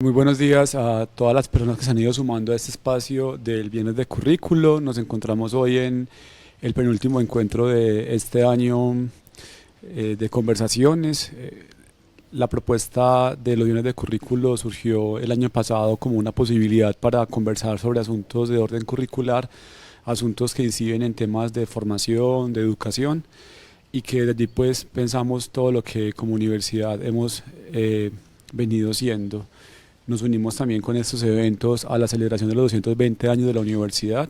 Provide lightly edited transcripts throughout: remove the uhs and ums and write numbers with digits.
Muy buenos días a todas las personas que se han ido sumando a este espacio del Viernes de Currículo. Nos encontramos hoy en el penúltimo encuentro de este año de conversaciones. La propuesta de los Viernes de Currículo surgió el año pasado como una posibilidad para conversar sobre asuntos de orden curricular, asuntos que inciden en temas de formación, de educación, y que de allí pues pensamos todo lo que como universidad hemos venido siendo. Nos unimos también con estos eventos a la celebración de los 220 años de la universidad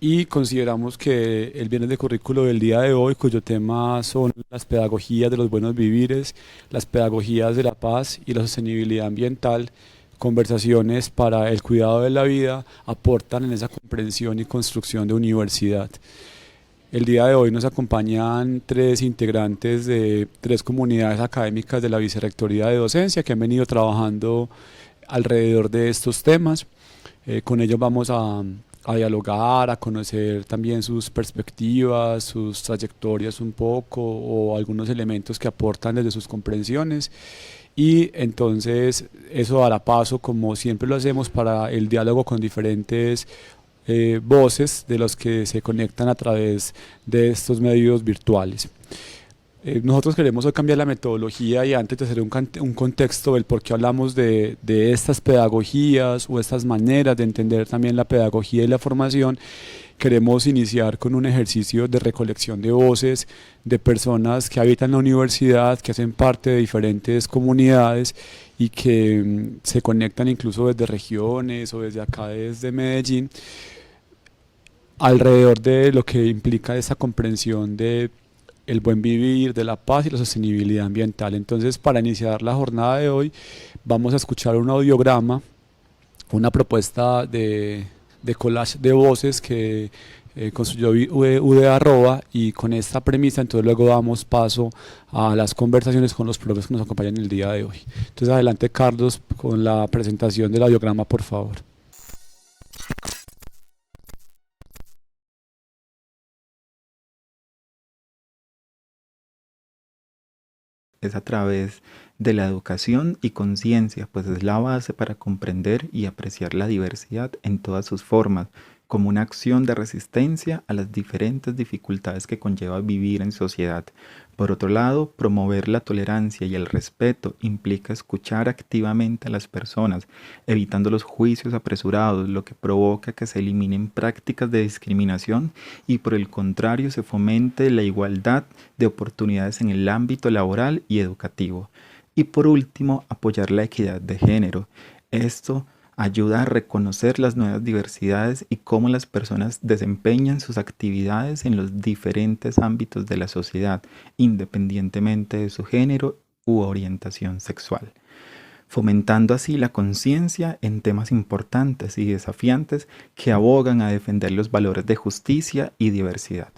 y consideramos que el viernes de currículo del día de hoy, cuyo tema son las pedagogías de los buenos vivires, las pedagogías de la paz y la sostenibilidad ambiental, conversaciones para el cuidado de la vida, aportan en esa comprensión y construcción de universidad. El día de hoy nos acompañan tres integrantes de tres comunidades académicas de la Vicerrectoría de Docencia que han venido trabajando alrededor de estos temas. Con ellos vamos a dialogar, a conocer también sus perspectivas, sus trayectorias un poco o algunos elementos que aportan desde sus comprensiones. Y entonces eso dará paso, como siempre lo hacemos, para el diálogo con diferentes voces de los que se conectan a través de estos medios virtuales. Nosotros queremos hoy cambiar la metodología y antes de hacer un contexto del por qué hablamos de estas pedagogías o estas maneras de entender también la pedagogía y la formación, queremos iniciar con un ejercicio de recolección de voces de personas que habitan la universidad, que hacen parte de diferentes comunidades y que se conectan incluso desde regiones o desde acá, desde Medellín, alrededor de lo que implica esa comprensión de el buen vivir, de la paz y la sostenibilidad ambiental. Entonces, para iniciar la jornada de hoy, vamos a escuchar un audiograma, una propuesta de collage de voces que construyó UD Arroba, y con esta premisa entonces luego damos paso a las conversaciones con los profes que nos acompañan el día de hoy. Entonces adelante, Carlos, con la presentación del audiograma, por favor. Es a través de la educación y conciencia, pues es la base para comprender y apreciar la diversidad en todas sus formas, como una acción de resistencia a las diferentes dificultades que conlleva vivir en sociedad. Por otro lado, promover la tolerancia y el respeto implica escuchar activamente a las personas, evitando los juicios apresurados, lo que provoca que se eliminen prácticas de discriminación y por el contrario se fomente la igualdad de oportunidades en el ámbito laboral y educativo. Y por último, apoyar la equidad de género. Esto ayuda a reconocer las nuevas diversidades y cómo las personas desempeñan sus actividades en los diferentes ámbitos de la sociedad, independientemente de su género u orientación sexual, fomentando así la conciencia en temas importantes y desafiantes que abogan a defender los valores de justicia y diversidad.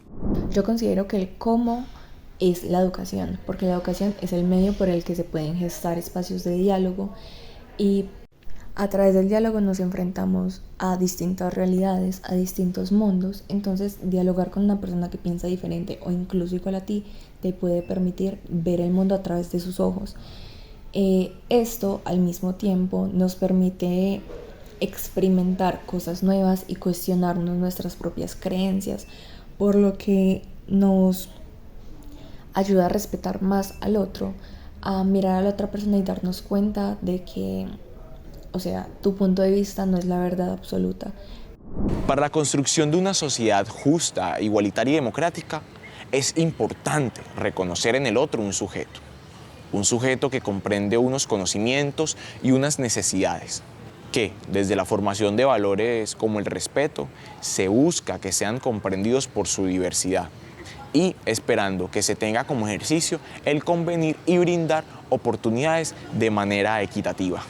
Yo considero que el cómo es la educación, porque la educación es el medio por el que se pueden gestar espacios de diálogo y a través del diálogo nos enfrentamos a distintas realidades, a distintos mundos. Entonces dialogar con una persona que piensa diferente o incluso igual a ti te puede permitir ver el mundo a través de sus ojos. Esto al mismo tiempo nos permite experimentar cosas nuevas y cuestionarnos nuestras propias creencias, por lo que nos ayuda a respetar más al otro, a mirar a la otra persona y darnos cuenta de que, o sea, tu punto de vista no es la verdad absoluta. Para la construcción de una sociedad justa, igualitaria y democrática, es importante reconocer en el otro un sujeto que comprende unos conocimientos y unas necesidades, que desde la formación de valores como el respeto, se busca que sean comprendidos por su diversidad y esperando que se tenga como ejercicio el convenir y brindar oportunidades de manera equitativa.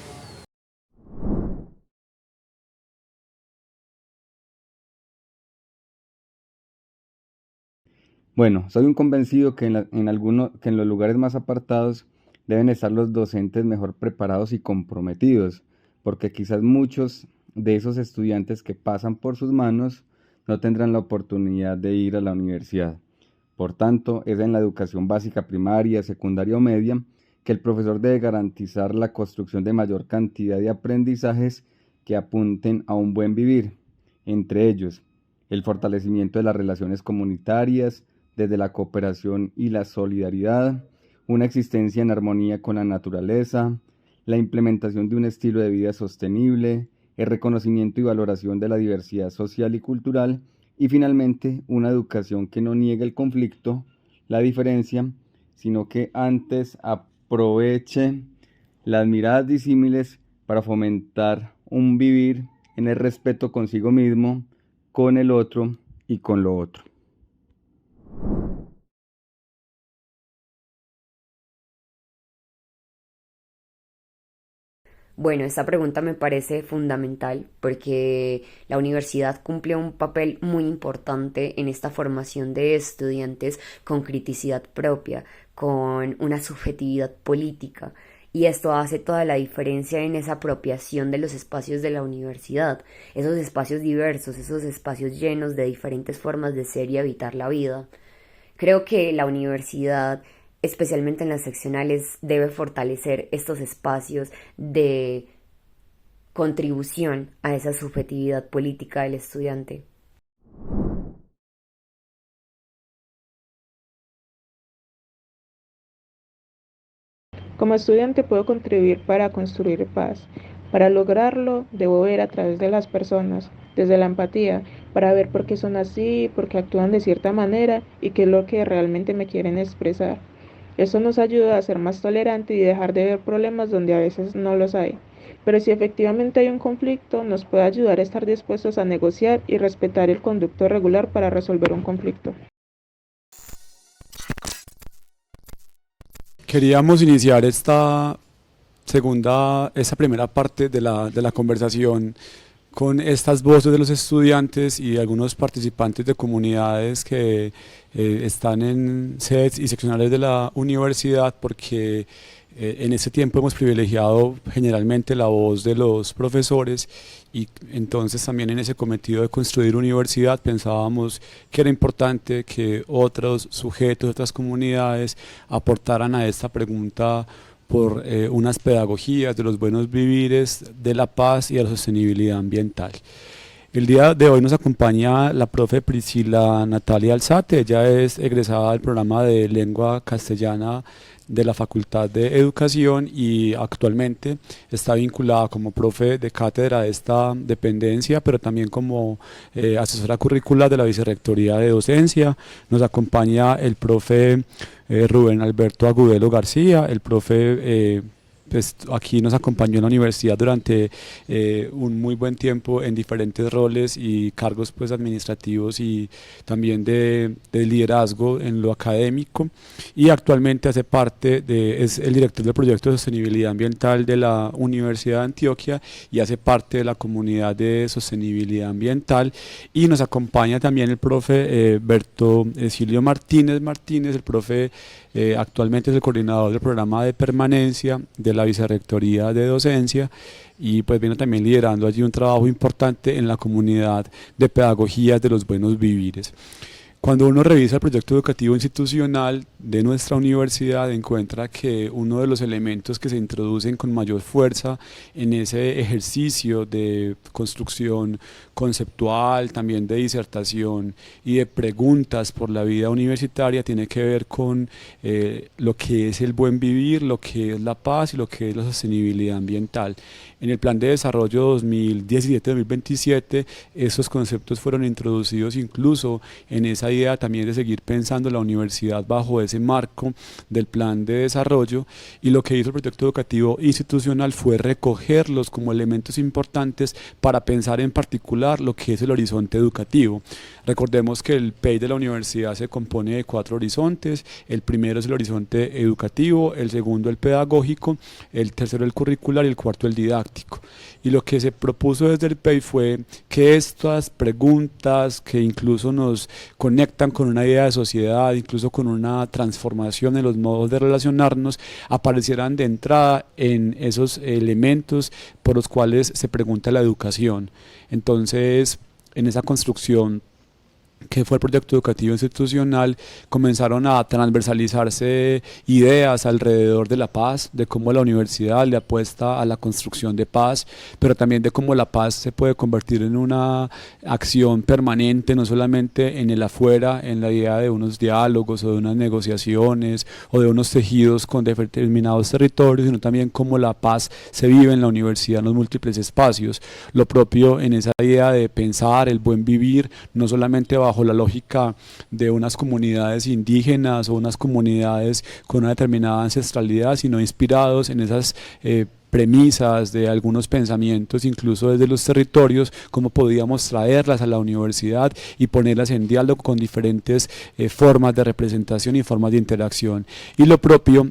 Bueno, soy un convencido que que en los lugares más apartados deben estar los docentes mejor preparados y comprometidos, porque quizás muchos de esos estudiantes que pasan por sus manos no tendrán la oportunidad de ir a la universidad. Por tanto, es en la educación básica primaria, secundaria o media que el profesor debe garantizar la construcción de mayor cantidad de aprendizajes que apunten a un buen vivir, entre ellos el fortalecimiento de las relaciones comunitarias desde la cooperación y la solidaridad, una existencia en armonía con la naturaleza, la implementación de un estilo de vida sostenible, el reconocimiento y valoración de la diversidad social y cultural, y finalmente una educación que no niegue el conflicto, la diferencia, sino que antes aproveche las miradas disímiles para fomentar un vivir en el respeto consigo mismo, con el otro y con lo otro. Bueno, esta pregunta me parece fundamental porque la universidad cumple un papel muy importante en esta formación de estudiantes con criticidad propia, con una subjetividad política. Y esto hace toda la diferencia en esa apropiación de los espacios de la universidad, esos espacios diversos, esos espacios llenos de diferentes formas de ser y habitar la vida. Creo que la universidad, especialmente en las seccionales, debe fortalecer estos espacios de contribución a esa subjetividad política del estudiante. Como estudiante puedo contribuir para construir paz. Para lograrlo, debo ver a través de las personas, desde la empatía, para ver por qué son así, por qué actúan de cierta manera y qué es lo que realmente me quieren expresar. Eso nos ayuda a ser más tolerante y dejar de ver problemas donde a veces no los hay. Pero si efectivamente hay un conflicto, nos puede ayudar a estar dispuestos a negociar y respetar el conducto regular para resolver un conflicto. Queríamos iniciar esta primera parte de la conversación con estas voces de los estudiantes y algunos participantes de comunidades que están en sedes y seccionales de la universidad, porque en ese tiempo hemos privilegiado generalmente la voz de los profesores, y entonces también en ese cometido de construir universidad pensábamos que era importante que otros sujetos, otras comunidades aportaran a esta pregunta por unas pedagogías de los buenos vivires, de la paz y de la sostenibilidad ambiental. El día de hoy nos acompaña la profe Priscila Natalia Alzate. Ella es egresada del programa de lengua castellana de la Facultad de Educación y actualmente está vinculada como profe de cátedra de esta dependencia, pero también como asesora curricular de la Vicerrectoría de Docencia. Nos acompaña el profe Rubén Alberto Agudelo García. El profe pues aquí nos acompañó en la universidad durante un muy buen tiempo en diferentes roles y cargos pues administrativos y también de liderazgo en lo académico, y actualmente es el director del proyecto de sostenibilidad ambiental de la Universidad de Antioquia y hace parte de la comunidad de sostenibilidad ambiental. Y nos acompaña también el profe Berto Silio Martínez. El profe actualmente es el coordinador del programa de permanencia de la Vicerrectoría de Docencia, y pues viene también liderando allí un trabajo importante en la comunidad de pedagogías de los buenos vivires. Cuando uno revisa el proyecto educativo institucional de nuestra universidad, encuentra que uno de los elementos que se introducen con mayor fuerza en ese ejercicio de construcción conceptual, también de disertación y de preguntas por la vida universitaria, tiene que ver con lo que es el buen vivir, lo que es la paz y lo que es la sostenibilidad ambiental. En el Plan de Desarrollo 2017-2027, esos conceptos fueron introducidos incluso en esa idea también de seguir pensando la universidad bajo ese marco del Plan de Desarrollo, y lo que hizo el proyecto educativo institucional fue recogerlos como elementos importantes para pensar en particular lo que es el horizonte educativo. Recordemos que el PEI de la universidad se compone de 4 horizontes. El primero es el horizonte educativo, el segundo el pedagógico, el tercero el curricular y el cuarto el didáctico. Y lo que se propuso desde el PEI fue que estas preguntas, que incluso nos conectan con una idea de sociedad, incluso con una transformación en los modos de relacionarnos, aparecieran de entrada en esos elementos por los cuales se pregunta la educación. Entonces, en esa construcción que fue el proyecto educativo institucional, comenzaron a transversalizarse ideas alrededor de la paz, de cómo la universidad le apuesta a la construcción de paz, pero también de cómo la paz se puede convertir en una acción permanente, no solamente en el afuera, en la idea de unos diálogos o de unas negociaciones o de unos tejidos con determinados territorios, sino también cómo la paz se vive en la universidad en los múltiples espacios. Lo propio en esa idea de pensar el buen vivir, no solamente bajo la lógica de unas comunidades indígenas o unas comunidades con una determinada ancestralidad, sino inspirados en esas premisas de algunos pensamientos, incluso desde los territorios, cómo podíamos traerlas a la universidad y ponerlas en diálogo con diferentes formas de representación y formas de interacción. Y lo propio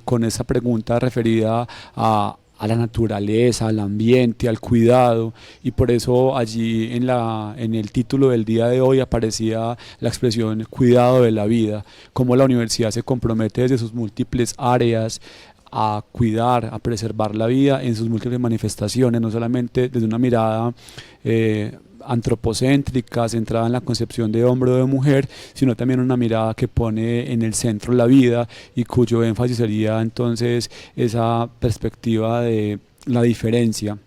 con esa pregunta referida a la naturaleza, al ambiente, al cuidado, y por eso allí en el título del día de hoy aparecía la expresión cuidado de la vida, cómo la universidad se compromete desde sus múltiples áreas a cuidar, a preservar la vida en sus múltiples manifestaciones, no solamente desde una mirada antropocéntrica, centrada en la concepción de hombre o de mujer, sino también una mirada que pone en el centro la vida y cuyo énfasis sería entonces esa perspectiva de la diferencia.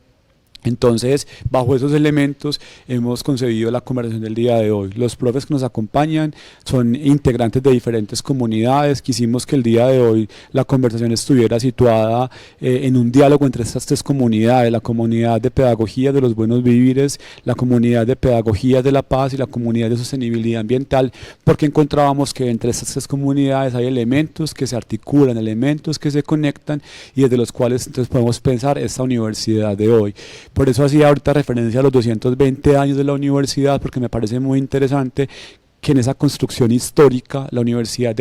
Entonces, bajo esos elementos hemos concebido la conversación del día de hoy. Los profes que nos acompañan son integrantes de diferentes comunidades. Quisimos que el día de hoy la conversación estuviera situada en un diálogo entre estas tres comunidades, la comunidad de pedagogía de los buenos vivires, la comunidad de pedagogía de la paz y la comunidad de sostenibilidad ambiental, porque encontrábamos que entre estas tres comunidades hay elementos que se articulan, elementos que se conectan y desde los cuales entonces podemos pensar esta universidad de hoy. Por eso hacía ahorita referencia a los 220 años de la universidad, porque me parece muy interesante que en esa construcción histórica la universidad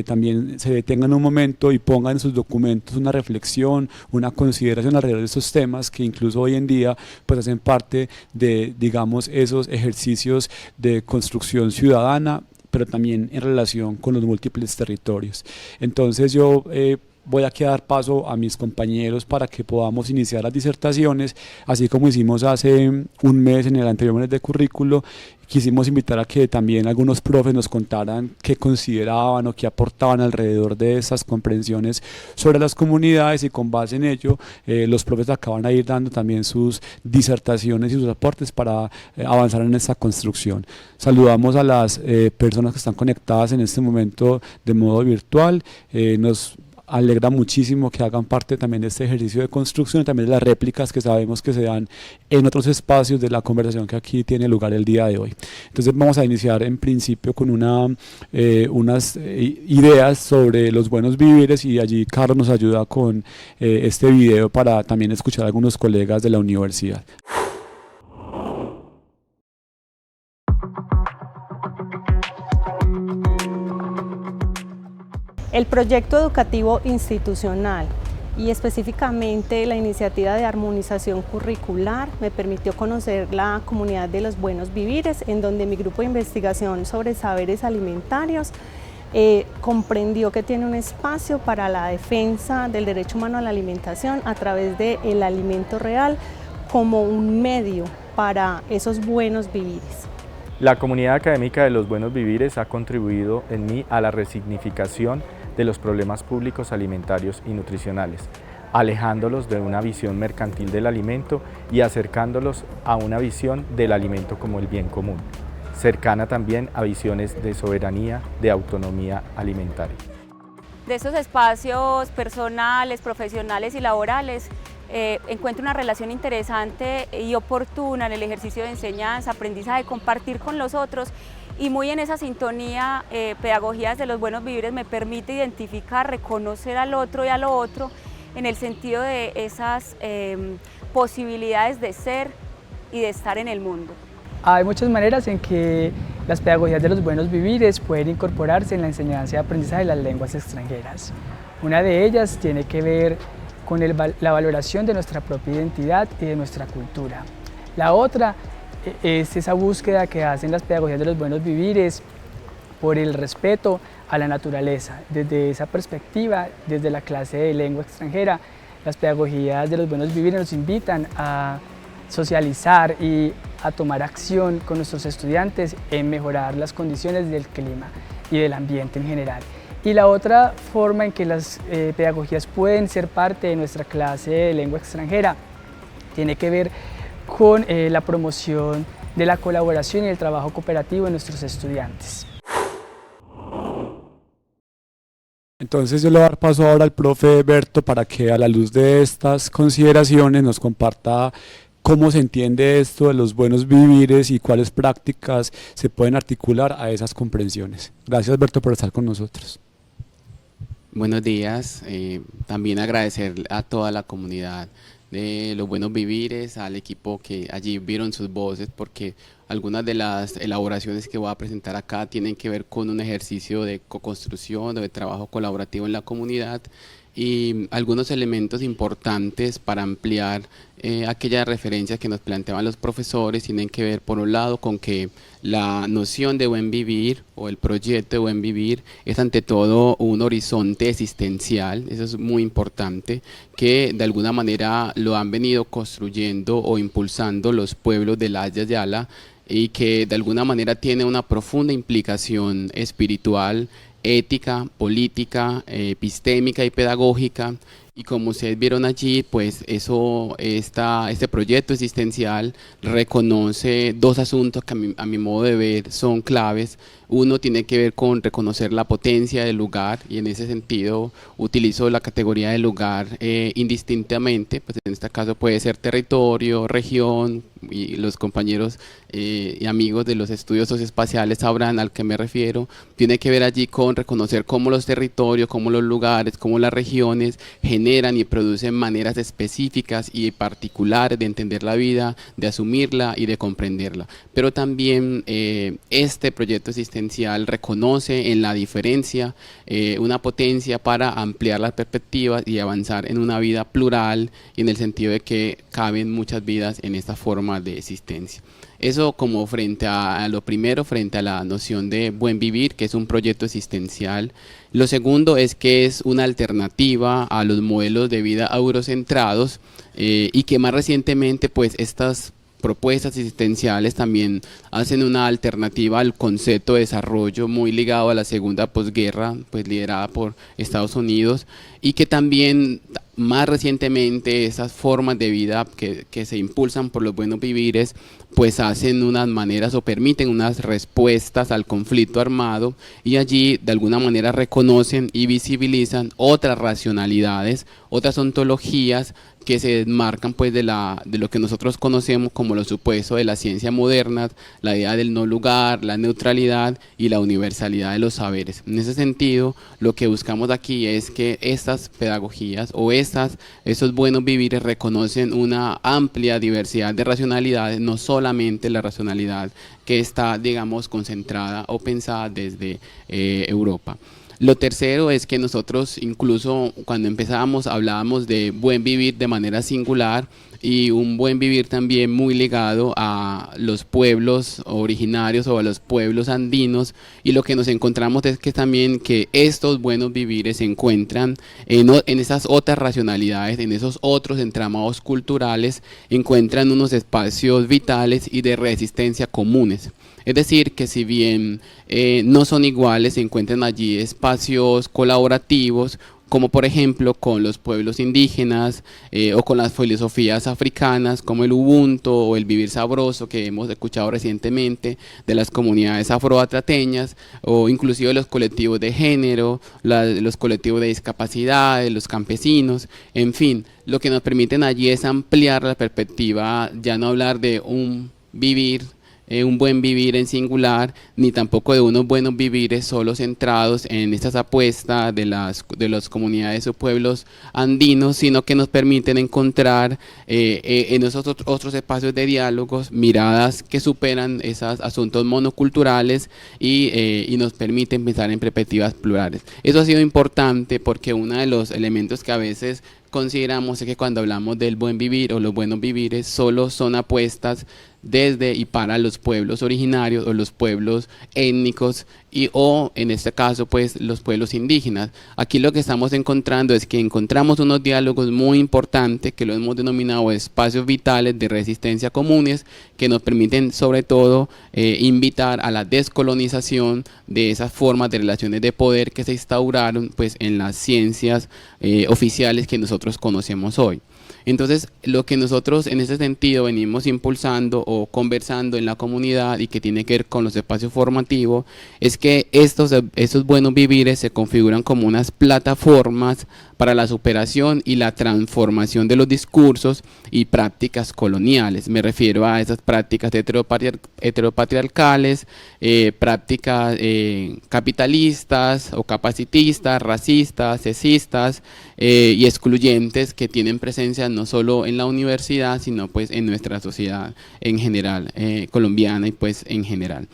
también se detenga en un momento y ponga en sus documentos una reflexión, una consideración alrededor de estos temas que incluso hoy en día pues hacen parte de, digamos, esos ejercicios de construcción ciudadana, pero también en relación con los múltiples territorios. Entonces yo voy a dar paso a mis compañeros para que podamos iniciar las disertaciones, así como hicimos hace un mes en el anterior mes de currículo. Quisimos invitar a que también algunos profes nos contaran qué consideraban o qué aportaban alrededor de esas comprensiones sobre las comunidades, y con base en ello los profes acaban a ir dando también sus disertaciones y sus aportes para avanzar en esta construcción. Saludamos a las personas que están conectadas en este momento de modo virtual. Nos alegra muchísimo que hagan parte también de este ejercicio de construcción y también de las réplicas que sabemos que se dan en otros espacios de la conversación que aquí tiene lugar el día de hoy. Entonces vamos a iniciar en principio con unas ideas sobre los buenos vivires, y allí Carlos nos ayuda con este video para también escuchar a algunos colegas de la universidad. El proyecto educativo institucional y específicamente la iniciativa de armonización curricular me permitió conocer la comunidad de los buenos vivires, en donde mi grupo de investigación sobre saberes alimentarios comprendió que tiene un espacio para la defensa del derecho humano a la alimentación a través del alimento real como un medio para esos buenos vivires. La comunidad académica de los buenos vivires ha contribuido en mí a la resignificación de los problemas públicos alimentarios y nutricionales, alejándolos de una visión mercantil del alimento y acercándolos a una visión del alimento como el bien común, cercana también a visiones de soberanía, de autonomía alimentaria. De estos espacios personales, profesionales y laborales, encuentro una relación interesante y oportuna en el ejercicio de enseñanza, aprendizaje, compartir con los otros, y muy en esa sintonía, pedagogías de los buenos vivires me permite identificar, reconocer al otro y a lo otro en el sentido de esas posibilidades de ser y de estar en el mundo. Hay muchas maneras en que las pedagogías de los buenos vivires pueden incorporarse en la enseñanza y aprendizaje de las lenguas extranjeras. Una de ellas tiene que ver con la valoración de nuestra propia identidad y de nuestra cultura. La otra es esa búsqueda que hacen las pedagogías de los buenos vivires por el respeto a la naturaleza. Desde esa perspectiva, desde la clase de lengua extranjera, las pedagogías de los buenos vivires nos invitan a socializar y a tomar acción con nuestros estudiantes en mejorar las condiciones del clima y del ambiente en general. Y la otra forma en que las pedagogías pueden ser parte de nuestra clase de lengua extranjera tiene que ver con la promoción de la colaboración y el trabajo cooperativo de nuestros estudiantes. Entonces yo le voy a dar paso ahora al profe Berto para que a la luz de estas consideraciones nos comparta cómo se entiende esto de los buenos vivires y cuáles prácticas se pueden articular a esas comprensiones. Gracias, Berto, por estar con nosotros. Buenos días, también agradecer a toda la comunidad de los buenos vivires, al equipo que allí vieron sus voces, porque algunas de las elaboraciones que voy a presentar acá tienen que ver con un ejercicio de co-construcción o de trabajo colaborativo en la comunidad, y algunos elementos importantes para ampliar aquellas referencias que nos planteaban los profesores tienen que ver, por un lado, con que la noción de buen vivir o el proyecto de buen vivir es ante todo un horizonte existencial. Eso es muy importante, que de alguna manera lo han venido construyendo o impulsando los pueblos del Aya Yala, y que de alguna manera tiene una profunda implicación espiritual, ética, política, epistémica y pedagógica. Y como ustedes vieron allí, pues este proyecto existencial reconoce dos asuntos que a mi modo de ver son claves. Uno tiene que ver con reconocer la potencia del lugar, y en ese sentido utilizo la categoría del lugar indistintamente, pues en este caso puede ser territorio, región, y los compañeros y amigos de los estudios socioespaciales sabrán al que me refiero. Tiene que ver allí con reconocer cómo los territorios, cómo los lugares, cómo las regiones generan y producen maneras específicas y particulares de entender la vida, de asumirla y de comprenderla. Pero también este proyecto existencial reconoce en la diferencia una potencia para ampliar las perspectivas y avanzar en una vida plural, y en el sentido de que caben muchas vidas en esta forma de existencia. Eso como frente a lo primero, frente a la noción de buen vivir, que es un proyecto existencial. Lo segundo es que es una alternativa a los modelos de vida eurocentrados, y que más recientemente pues estas propuestas existenciales también hacen una alternativa al concepto de desarrollo muy ligado a la segunda posguerra, pues liderada por Estados Unidos, y que también más recientemente esas formas de vida que se impulsan por los buenos vivires pues hacen unas maneras o permiten unas respuestas al conflicto armado, y allí de alguna manera reconocen y visibilizan otras racionalidades, otras ontologías que se desmarcan pues de lo que nosotros conocemos como los supuestos de la ciencia moderna, la idea del no lugar, la neutralidad y la universalidad de los saberes. En ese sentido, lo que buscamos aquí es que estas pedagogías o esos buenos vivires reconocen una amplia diversidad de racionalidades, no solamente la racionalidad que está, digamos, concentrada o pensada desde Europa. Lo tercero es que nosotros incluso cuando empezábamos hablábamos de buen vivir de manera singular, y un buen vivir también muy ligado a los pueblos originarios o a los pueblos andinos, y lo que nos encontramos es que también que estos buenos vivires se encuentran en esas otras racionalidades, en esos otros entramados culturales, encuentran unos espacios vitales y de resistencia comunes. Es decir, que si bien no son iguales, se encuentran allí espacios colaborativos, como por ejemplo con los pueblos indígenas o con las filosofías africanas como el Ubuntu o el vivir sabroso que hemos escuchado recientemente de las comunidades afroatrateñas, o inclusive los colectivos de género, los colectivos de discapacidad, los campesinos, en fin, lo que nos permiten allí es ampliar la perspectiva, ya no hablar de un buen vivir en singular, ni tampoco de unos buenos vivires solo centrados en estas apuestas de las comunidades o pueblos andinos, sino que nos permiten encontrar en esos otros espacios de diálogos miradas que superan esos asuntos monoculturales y nos permiten pensar en perspectivas plurales. Eso ha sido importante porque uno de los elementos que a veces consideramos es que cuando hablamos del buen vivir o los buenos vivires solo son apuestas desde y para los pueblos originarios o los pueblos étnicos o en este caso pues los pueblos indígenas. Aquí lo que estamos encontrando es que encontramos unos diálogos muy importantes que lo hemos denominado espacios vitales de resistencia comunes, que nos permiten sobre todo invitar a la descolonización de esas formas de relaciones de poder que se instauraron pues en las ciencias oficiales que nosotros conocemos hoy. Entonces, lo que nosotros en ese sentido venimos impulsando o conversando en la comunidad y que tiene que ver con los espacios formativos es que estos buenos vivires se configuran como unas plataformas para la superación y la transformación de los discursos y prácticas coloniales. Me refiero a esas prácticas heteropatriarcales, prácticas capitalistas o capacitistas, racistas, sexistas y excluyentes que tienen presencia no solo en la universidad, sino pues en nuestra sociedad en general, colombiana y pues en general.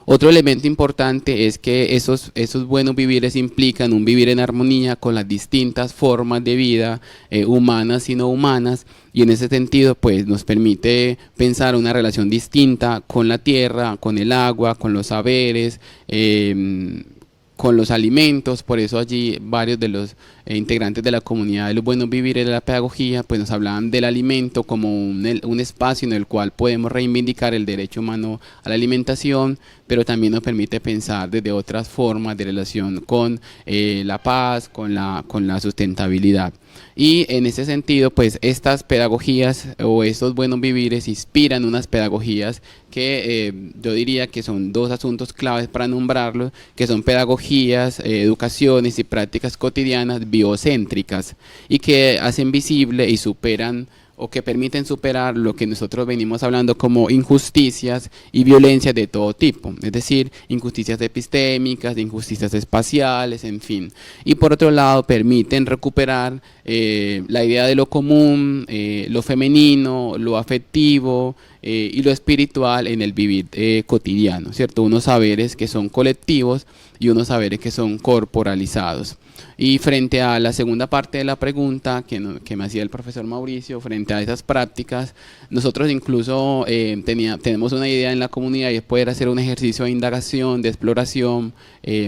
Otro elemento importante es que esos buenos vivires implican un vivir en armonía con las distintas formas de vida, humanas y no humanas, y en ese sentido pues nos permite pensar una relación distinta con la tierra, con el agua, con los saberes, con los alimentos. Por eso allí varios de los integrantes de la comunidad de los buenos vivires de la pedagogía pues nos hablaban del alimento como un espacio en el cual podemos reivindicar el derecho humano a la alimentación, pero también nos permite pensar desde otras formas de relación con la paz, con la sustentabilidad. Y en ese sentido, pues estas pedagogías o estos buenos vivires inspiran unas pedagogías que yo diría que son dos asuntos claves para nombrarlos, que son pedagogías, educaciones y prácticas cotidianas biocéntricas y que hacen visible y superan o que permiten superar lo que nosotros venimos hablando como injusticias y violencias de todo tipo, es decir, injusticias epistémicas, injusticias espaciales, en fin. Y por otro lado, permiten recuperar la idea de lo común, lo femenino, lo afectivo y lo espiritual en el vivir cotidiano, ¿cierto? Unos saberes que son colectivos y unos saberes que son corporalizados. Y frente a la segunda parte de la pregunta que me hacía el profesor Mauricio, frente a esas prácticas, nosotros incluso tenemos una idea en la comunidad y es poder hacer un ejercicio de indagación, de exploración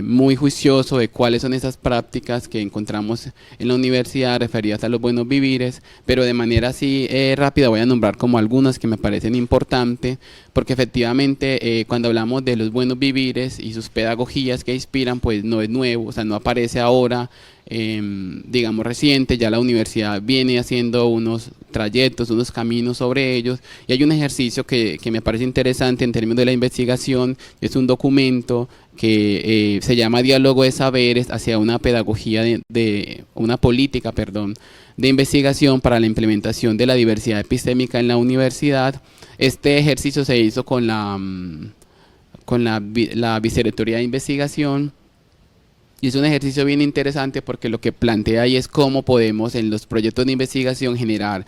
muy juicioso de cuáles son esas prácticas que encontramos en la universidad referidas a los buenos vivires, pero de manera así rápida voy a nombrar como algunas que me parecen importantes, porque efectivamente cuando hablamos de los buenos vivires y sus pedagogías que inspiran, pues no es nuevo, o sea, no aparece ahora, digamos reciente, ya la universidad viene haciendo unos trayectos, unos caminos sobre ellos, y hay un ejercicio que me parece interesante en términos de la investigación. Es un documento que se llama Diálogo de Saberes hacia una pedagogía una política, de investigación para la implementación de la diversidad epistémica en la universidad. Este ejercicio se hizo con la Vicerrectoría de Investigación. Y es un ejercicio bien interesante porque lo que plantea ahí es cómo podemos en los proyectos de investigación generar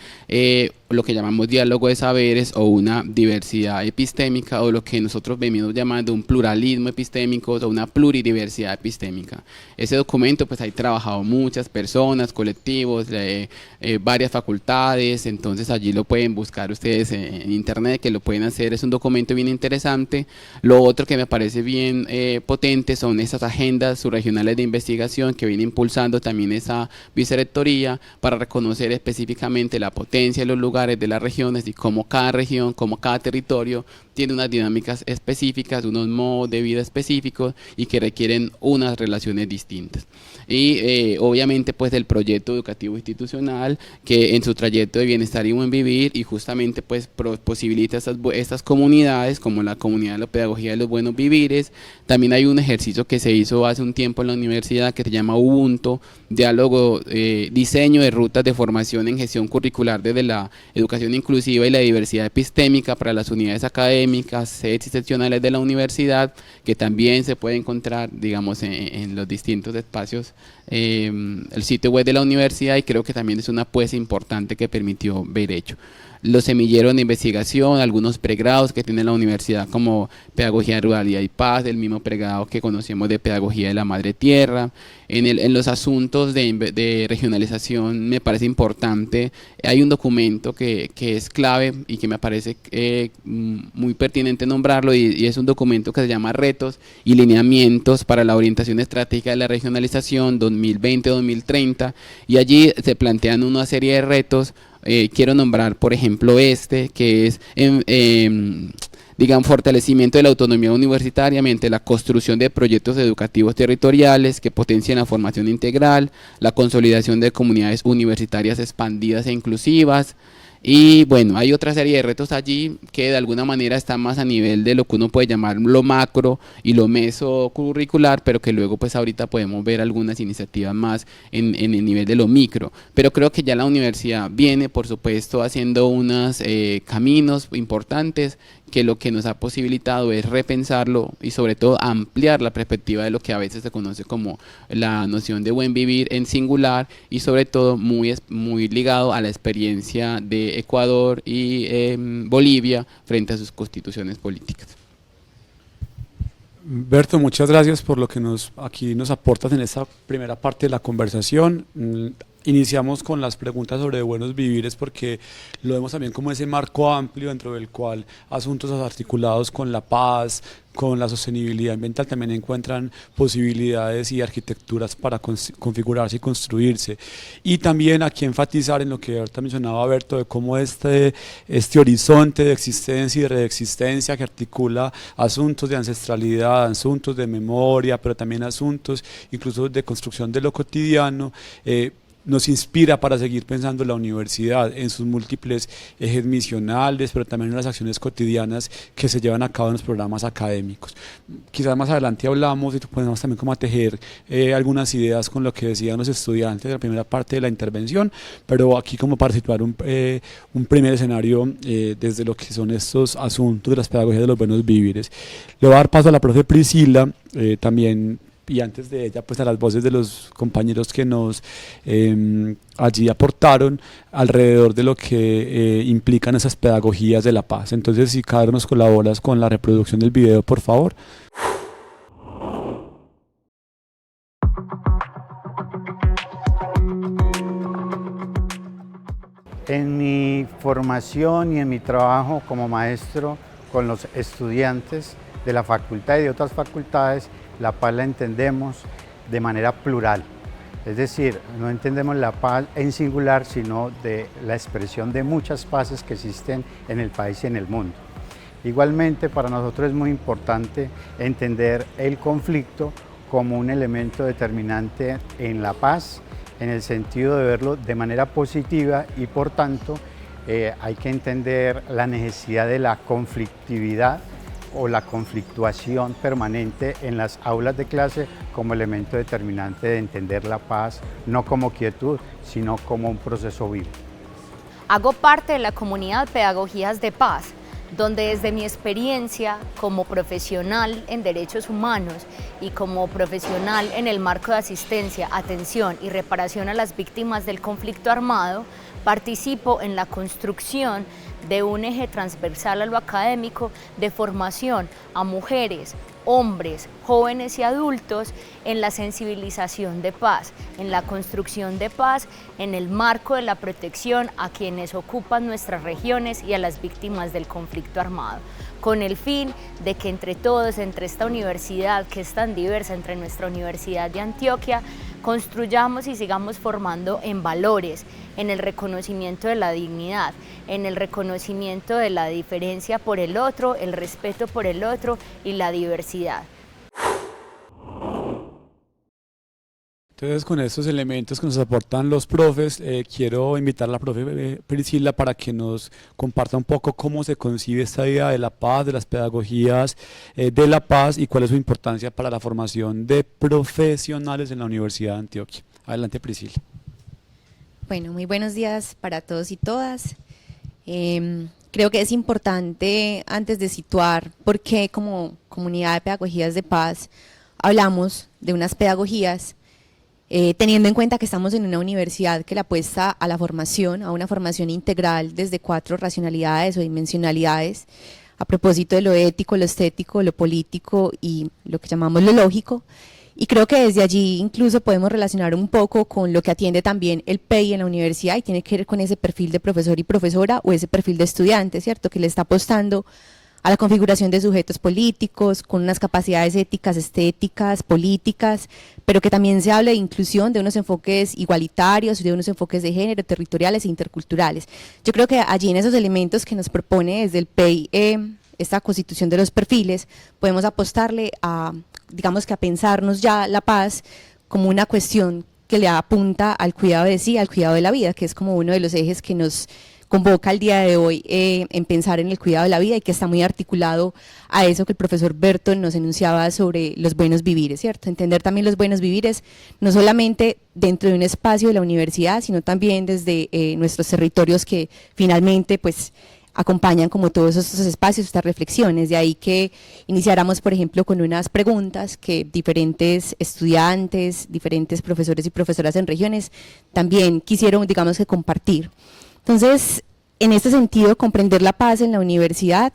lo que llamamos diálogo de saberes o una diversidad epistémica, o lo que nosotros venimos llamando un pluralismo epistémico o una pluridiversidad epistémica. Ese documento pues hay trabajado muchas personas, colectivos, varias facultades, entonces allí lo pueden buscar ustedes en internet, que lo pueden hacer. Es un documento bien interesante. Lo otro que me parece bien potente son esas agendas subregionales de investigación que viene impulsando también esa vicerrectoría para reconocer específicamente la potencia de los lugares de las regiones y cómo cada región, cómo cada territorio tiene unas dinámicas específicas, unos modos de vida específicos y que requieren unas relaciones distintas. Y obviamente pues el proyecto educativo institucional que en su trayecto de bienestar y buen vivir y justamente pues posibilita estas comunidades como la comunidad de la pedagogía de los buenos vivires. También hay un ejercicio que se hizo hace un tiempo en la universidad que se llama Ubuntu, diálogo, diseño de rutas de formación en gestión curricular desde la educación inclusiva y la diversidad epistémica para las unidades académicas, sedes y seccionales de la universidad, que también se puede encontrar, digamos, en los distintos espacios, el sitio web de la universidad, y creo que también es una apuesta importante que permitió ver hecho. los semilleros de investigación, algunos pregrados que tiene la universidad como Pedagogía, Ruralidad y Paz, el mismo pregrado que conocemos de Pedagogía de la Madre Tierra. En los asuntos de regionalización me parece importante, hay un documento que es clave y que me parece muy pertinente nombrarlo, y es un documento que se llama Retos y Lineamientos para la Orientación Estratégica de la Regionalización 2020-2030, y allí se plantean una serie de retos. Quiero nombrar, por ejemplo, que es digamos, fortalecimiento de la autonomía universitaria mediante la construcción de proyectos educativos territoriales que potencien la formación integral, la consolidación de comunidades universitarias expandidas e inclusivas. Y bueno, hay otra serie de retos allí que de alguna manera están más a nivel de lo que uno puede llamar lo macro y lo mesocurricular, pero que luego pues ahorita podemos ver algunas iniciativas más en el nivel de lo micro. Pero creo que ya la universidad viene, por supuesto, haciendo unos caminos importantes que lo que nos ha posibilitado es repensarlo y sobre todo ampliar la perspectiva de lo que a veces se conoce como la noción de buen vivir en singular, y sobre todo muy ligado a la experiencia de Ecuador y Bolivia frente a sus constituciones políticas. Berto, muchas gracias por lo que aquí nos aportas en esta primera parte de la conversación. Iniciamos con las preguntas sobre buenos vivires porque lo vemos también como ese marco amplio dentro del cual asuntos articulados con la paz, con la sostenibilidad ambiental también encuentran posibilidades y arquitecturas para configurarse y construirse. Y también aquí enfatizar en lo que ahorita mencionaba Berto, de cómo este horizonte de existencia y de reexistencia que articula asuntos de ancestralidad, asuntos de memoria, pero también asuntos incluso de construcción de lo cotidiano, nos inspira para seguir pensando la universidad en sus múltiples ejes misionales, pero también en las acciones cotidianas que se llevan a cabo en los programas académicos. Quizás más adelante hablamos y podemos también como a tejer algunas ideas con lo que decían los estudiantes de la primera parte de la intervención, pero aquí como para situar un primer escenario desde lo que son estos asuntos de las pedagogías de los buenos vivires. Le voy a dar paso a la profe Priscila, también, y antes de ella pues a las voces de los compañeros que nos allí aportaron alrededor de lo que implican esas pedagogías de la paz. Entonces, si cada uno nos colaboras con la reproducción del video, por favor. En mi formación y en mi trabajo como maestro con los estudiantes de la facultad y de otras facultades, la paz la entendemos de manera plural, es decir, no entendemos la paz en singular, sino de la expresión de muchas paces que existen en el país y en el mundo. Igualmente, para nosotros es muy importante entender el conflicto como un elemento determinante en la paz, en el sentido de verlo de manera positiva, y por tanto hay que entender la necesidad de la conflictividad o la conflictuación permanente en las aulas de clase como elemento determinante de entender la paz, no como quietud, sino como un proceso vivo. Hago parte de la comunidad Pedagogías de Paz, donde desde mi experiencia como profesional en derechos humanos y como profesional en el marco de asistencia, atención y reparación a las víctimas del conflicto armado, participo en la construcción de un eje transversal a lo académico de formación a mujeres, hombres, jóvenes y adultos en la sensibilización de paz, en la construcción de paz, en el marco de la protección a quienes ocupan nuestras regiones y a las víctimas del conflicto armado, con el fin de que entre todos, entre esta universidad que es tan diversa, entre nuestra Universidad de Antioquia, construyamos y sigamos formando en valores, en el reconocimiento de la dignidad, en el reconocimiento de la diferencia por el otro, el respeto por el otro y la diversidad. Entonces, con estos elementos que nos aportan los profes, quiero invitar a la profe Priscila para que nos comparta un poco cómo se concibe esta idea de la paz, de las pedagogías de la paz y cuál es su importancia para la formación de profesionales en la Universidad de Antioquia. Adelante, Priscila. Bueno, muy buenos días para todos y todas. Creo que es importante, antes de situar por qué como comunidad de pedagogías de paz hablamos de unas pedagogías, teniendo en cuenta que estamos en una universidad que le apuesta a la formación, a una formación integral desde 4 racionalidades o dimensionalidades, a propósito de lo ético, lo estético, lo político y lo que llamamos lo lógico. Y creo que desde allí incluso podemos relacionar un poco con lo que atiende también el PEI en la universidad y tiene que ver con ese perfil de profesor y profesora o ese perfil de estudiante, ¿cierto? Que le está apostando a la configuración de sujetos políticos, con unas capacidades éticas, estéticas, políticas, pero que también se habla de inclusión, de unos enfoques igualitarios, de unos enfoques de género, territoriales e interculturales. Yo creo que allí en esos elementos que nos propone desde el PEI esta constitución de los perfiles, podemos apostarle a, digamos que a pensarnos ya la paz como una cuestión que le apunta al cuidado de sí, al cuidado de la vida, que es como uno de los ejes que nos convoca el día de hoy en pensar en el cuidado de la vida y que está muy articulado a eso que el profesor Berton nos enunciaba sobre los buenos vivires, ¿cierto? Entender también los buenos vivires no solamente dentro de un espacio de la universidad, sino también desde nuestros territorios que finalmente pues acompañan como todos estos espacios, estas reflexiones, de ahí que iniciáramos por ejemplo con unas preguntas que diferentes estudiantes, diferentes profesores y profesoras en regiones también quisieron, digamos que compartir. Entonces, en este sentido, comprender la paz en la universidad,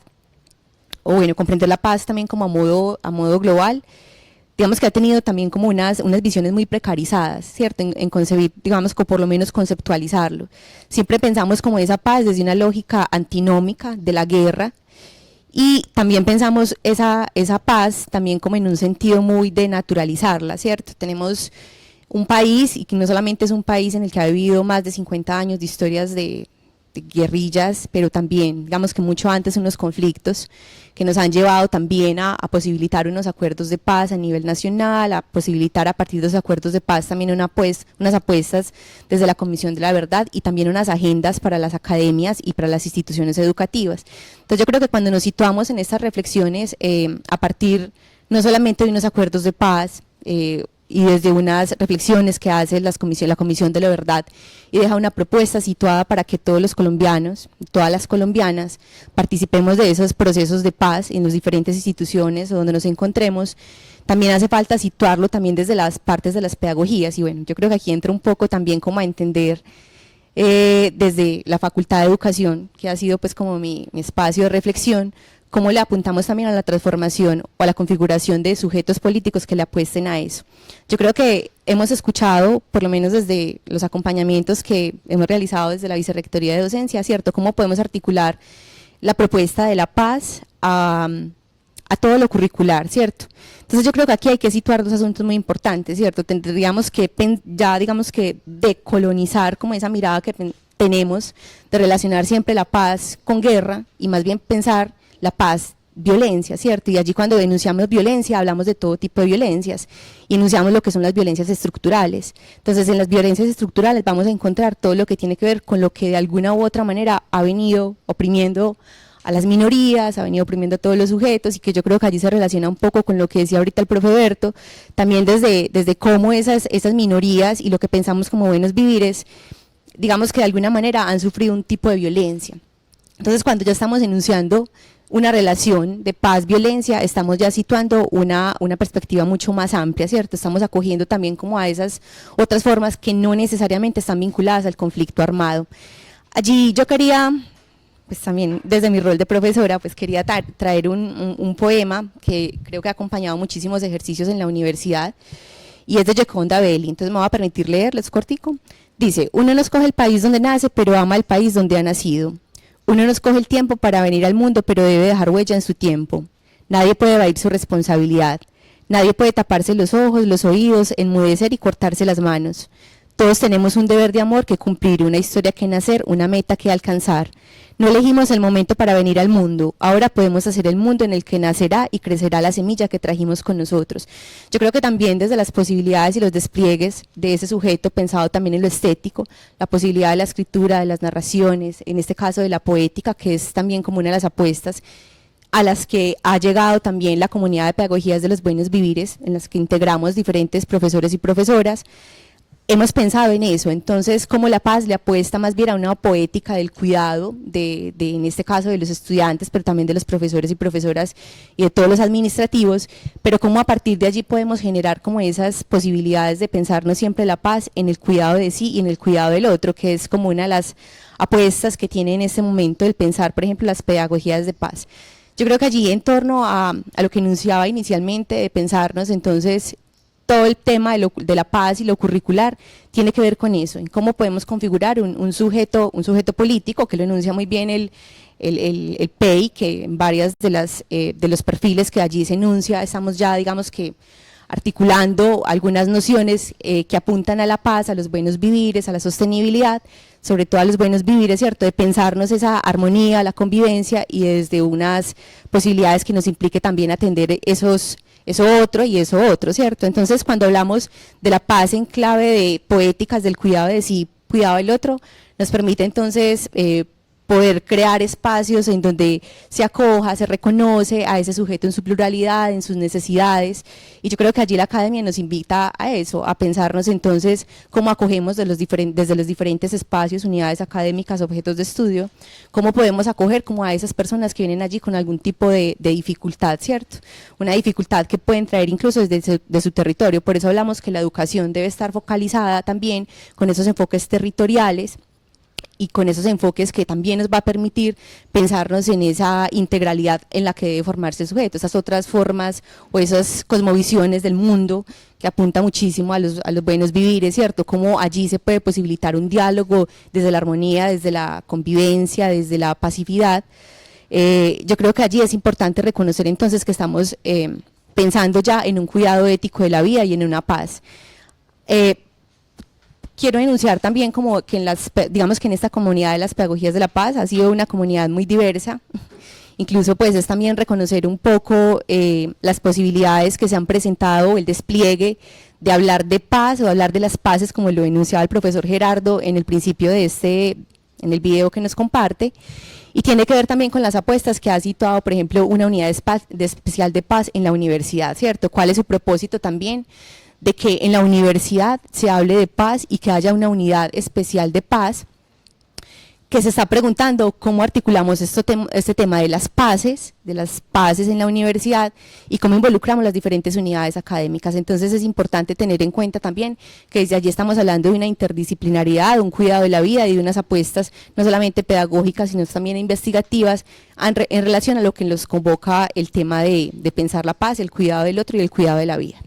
o bueno, comprender la paz también como a modo global, digamos que ha tenido también como unas visiones muy precarizadas, ¿cierto? En concebir, digamos, por lo menos conceptualizarlo. Siempre pensamos como esa paz desde una lógica antinómica de la guerra, y también pensamos esa paz también como en un sentido muy de naturalizarla, ¿cierto? Tenemos un país, y que no solamente es un país en el que ha vivido más de 50 años de historias de guerrillas, pero también, digamos que mucho antes unos conflictos que nos han llevado también a posibilitar unos acuerdos de paz a nivel nacional, a posibilitar a partir de esos acuerdos de paz también unas apuestas desde la Comisión de la Verdad y también unas agendas para las academias y para las instituciones educativas. Entonces yo creo que cuando nos situamos en estas reflexiones, a partir no solamente de unos acuerdos de paz, y desde unas reflexiones que hace la Comisión de la Verdad y deja una propuesta situada para que todos los colombianos, todas las colombianas participemos de esos procesos de paz en las diferentes instituciones donde nos encontremos. También hace falta situarlo también desde las partes de las pedagogías y bueno, yo creo que aquí entra un poco también como a entender desde la Facultad de Educación, que ha sido pues como mi espacio de reflexión, cómo le apuntamos también a la transformación o a la configuración de sujetos políticos que le apuesten a eso. Yo creo que hemos escuchado, por lo menos desde los acompañamientos que hemos realizado desde la Vicerrectoría de Docencia, ¿cierto? Cómo podemos articular la propuesta de la paz a todo lo curricular, ¿cierto? Entonces yo creo que aquí hay que situar 2 asuntos muy importantes, ¿cierto? Tendríamos que ya, digamos que decolonizar como esa mirada que tenemos de relacionar siempre la paz con guerra y más bien pensar la paz, violencia, ¿cierto? Y allí cuando denunciamos violencia hablamos de todo tipo de violencias y enunciamos lo que son las violencias estructurales. Entonces en las violencias estructurales vamos a encontrar todo lo que tiene que ver con lo que de alguna u otra manera ha venido oprimiendo a las minorías, ha venido oprimiendo a todos los sujetos y que yo creo que allí se relaciona un poco con lo que decía ahorita el profe Berto, también desde cómo esas minorías y lo que pensamos como buenos vivires, digamos que de alguna manera han sufrido un tipo de violencia. Entonces cuando ya estamos enunciando una relación de paz-violencia, estamos ya situando una perspectiva mucho más amplia, ¿cierto? Estamos acogiendo también como a esas otras formas que no necesariamente están vinculadas al conflicto armado. Allí yo quería, pues también desde mi rol de profesora, pues quería traer un poema que creo que ha acompañado muchísimos ejercicios en la universidad, y es de Gioconda Belli, entonces me voy a permitir leerlo, es cortico. Dice: uno no escoge el país donde nace, pero ama el país donde ha nacido. Uno no escoge el tiempo para venir al mundo, pero debe dejar huella en su tiempo. Nadie puede evadir su responsabilidad. Nadie puede taparse los ojos, los oídos, enmudecer y cortarse las manos. Todos tenemos un deber de amor que cumplir, una historia que nacer, una meta que alcanzar. No elegimos el momento para venir al mundo, ahora podemos hacer el mundo en el que nacerá y crecerá la semilla que trajimos con nosotros. Yo creo que también desde las posibilidades y los despliegues de ese sujeto, pensado también en lo estético, la posibilidad de la escritura, de las narraciones, en este caso de la poética, que es también como una de las apuestas a las que ha llegado también la comunidad de pedagogías de los buenos vivires, en las que integramos diferentes profesores y profesoras, hemos pensado en eso. Entonces, como la paz le apuesta más bien a una poética del cuidado, en este caso de los estudiantes, pero también de los profesores y profesoras y de todos los administrativos, pero como a partir de allí podemos generar como esas posibilidades de pensarnos siempre la paz en el cuidado de sí y en el cuidado del otro, que es como una de las apuestas que tiene en este momento el pensar, por ejemplo, las pedagogías de paz. Yo creo que allí, en torno a lo que enunciaba inicialmente, de pensarnos entonces todo el tema de la paz y lo curricular tiene que ver con eso, en cómo podemos configurar un sujeto político, que lo enuncia muy bien el PEI, que en varias de los perfiles que allí se enuncia estamos ya, digamos que, articulando algunas nociones que apuntan a la paz, a los buenos vivires, a la sostenibilidad, sobre todo a los buenos vivires, ¿cierto?, de pensarnos esa armonía, la convivencia, y desde unas posibilidades que nos implique también atender eso otro y eso otro, ¿cierto? Entonces, cuando hablamos de la paz en clave de poéticas del cuidado de sí, cuidado del otro, nos permite entonces poder crear espacios en donde se acoja, se reconoce a ese sujeto en su pluralidad, en sus necesidades, y yo creo que allí la academia nos invita a eso, a pensarnos entonces cómo acogemos desde los diferentes espacios, unidades académicas, objetos de estudio, cómo podemos acoger como a esas personas que vienen allí con algún tipo de dificultad, ¿cierto? Una dificultad que pueden traer incluso desde su territorio. Por eso hablamos que la educación debe estar focalizada también con esos enfoques territoriales, y con esos enfoques que también nos va a permitir pensarnos en esa integralidad en la que debe formarse el sujeto, esas otras formas o esas cosmovisiones del mundo que apunta muchísimo a los buenos vivires, ¿cierto? Cómo allí se puede posibilitar un diálogo desde la armonía, desde la convivencia, desde la pacificidad. Yo creo que allí es importante reconocer entonces que estamos pensando ya en un cuidado ético de la vida y en una paz. Quiero denunciar también como que digamos que en esta comunidad de las pedagogías de la paz ha sido una comunidad muy diversa, incluso pues es también reconocer un poco las posibilidades que se han presentado, el despliegue de hablar de paz o hablar de las paces, como lo denunciaba el profesor Gerardo en el principio en el video que nos comparte, y tiene que ver también con las apuestas que ha situado, por ejemplo, una unidad especial de paz en la universidad, ¿cierto? ¿Cuál es su propósito también? De que en la universidad se hable de paz y que haya una unidad especial de paz que se está preguntando cómo articulamos este tema de las paces en la universidad y cómo involucramos las diferentes unidades académicas. Entonces es importante tener en cuenta también que desde allí estamos hablando de una interdisciplinariedad, un cuidado de la vida y de unas apuestas no solamente pedagógicas sino también investigativas en relación a lo que nos convoca el tema de pensar la paz, el cuidado del otro y el cuidado de la vida.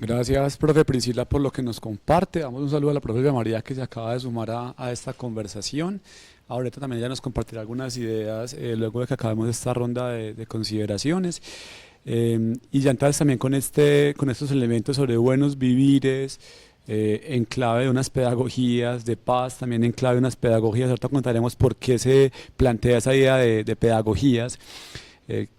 Gracias, profe Priscila, por lo que nos comparte. Damos un saludo a la profe María, que se acaba de sumar a esta conversación. Ahorita también ella nos compartirá algunas ideas luego de que acabemos esta ronda de consideraciones. Y ya entonces también con estos elementos sobre buenos vivires, en clave de unas pedagogías de paz, también en clave de unas pedagogías. Ahorita contaremos por qué se plantea esa idea de pedagogías.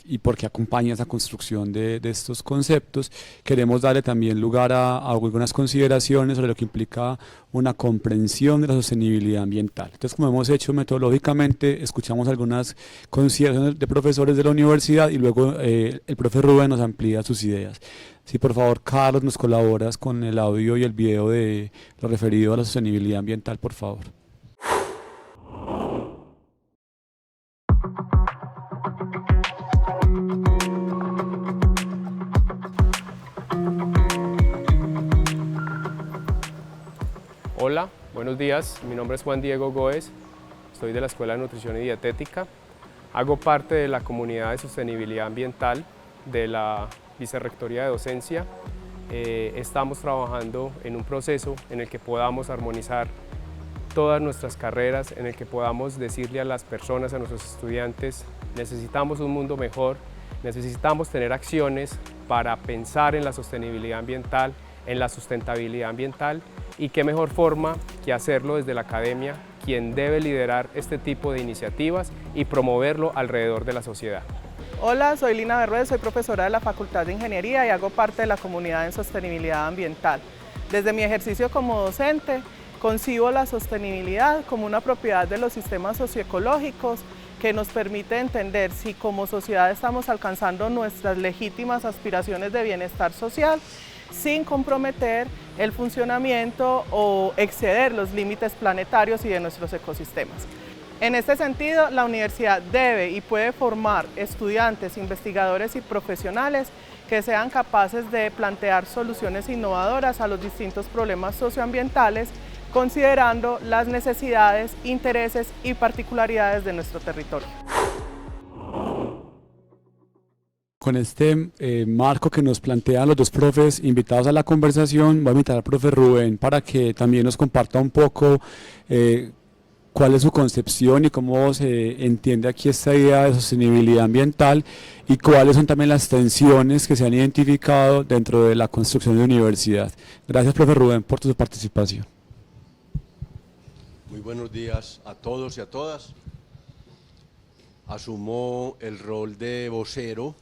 Y porque acompaña esa construcción de estos conceptos. Queremos darle también lugar a algunas consideraciones sobre lo que implica una comprensión de la sostenibilidad ambiental. Entonces, como hemos hecho metodológicamente, escuchamos algunas consideraciones de profesores de la universidad y luego el profe Rubén nos amplía sus ideas. Sí, por favor, Carlos, nos colaboras con el audio y el video de lo referido a la sostenibilidad ambiental, por favor. Hola, buenos días, mi nombre es Juan Diego Góez, soy de la Escuela de Nutrición y Dietética, hago parte de la comunidad de sostenibilidad ambiental de la Vicerrectoría de Docencia. Estamos trabajando en un proceso en el que podamos armonizar todas nuestras carreras, en el que podamos decirle a las personas, a nuestros estudiantes, necesitamos un mundo mejor, necesitamos tener acciones para pensar en la sostenibilidad ambiental, en la sustentabilidad ambiental, y qué mejor forma que hacerlo desde la academia, quien debe liderar este tipo de iniciativas y promoverlo alrededor de la sociedad. Hola, soy Lina Berruez, soy profesora de la Facultad de Ingeniería y hago parte de la comunidad en sostenibilidad ambiental. Desde mi ejercicio como docente, concibo la sostenibilidad como una propiedad de los sistemas socioecológicos que nos permite entender si como sociedad estamos alcanzando nuestras legítimas aspiraciones de bienestar social, sin comprometer el funcionamiento o exceder los límites planetarios y de nuestros ecosistemas. En este sentido, la universidad debe y puede formar estudiantes, investigadores y profesionales que sean capaces de plantear soluciones innovadoras a los distintos problemas socioambientales, considerando las necesidades, intereses y particularidades de nuestro territorio. Con este marco que nos plantean los dos profes invitados a la conversación, voy a invitar al profe Rubén para que también nos comparta un poco cuál es su concepción y cómo se entiende aquí esta idea de sostenibilidad ambiental y cuáles son también las tensiones que se han identificado dentro de la construcción de universidad. Gracias, profe Rubén, por tu participación. Muy buenos días a todos y a todas. Asumo el rol de vocero,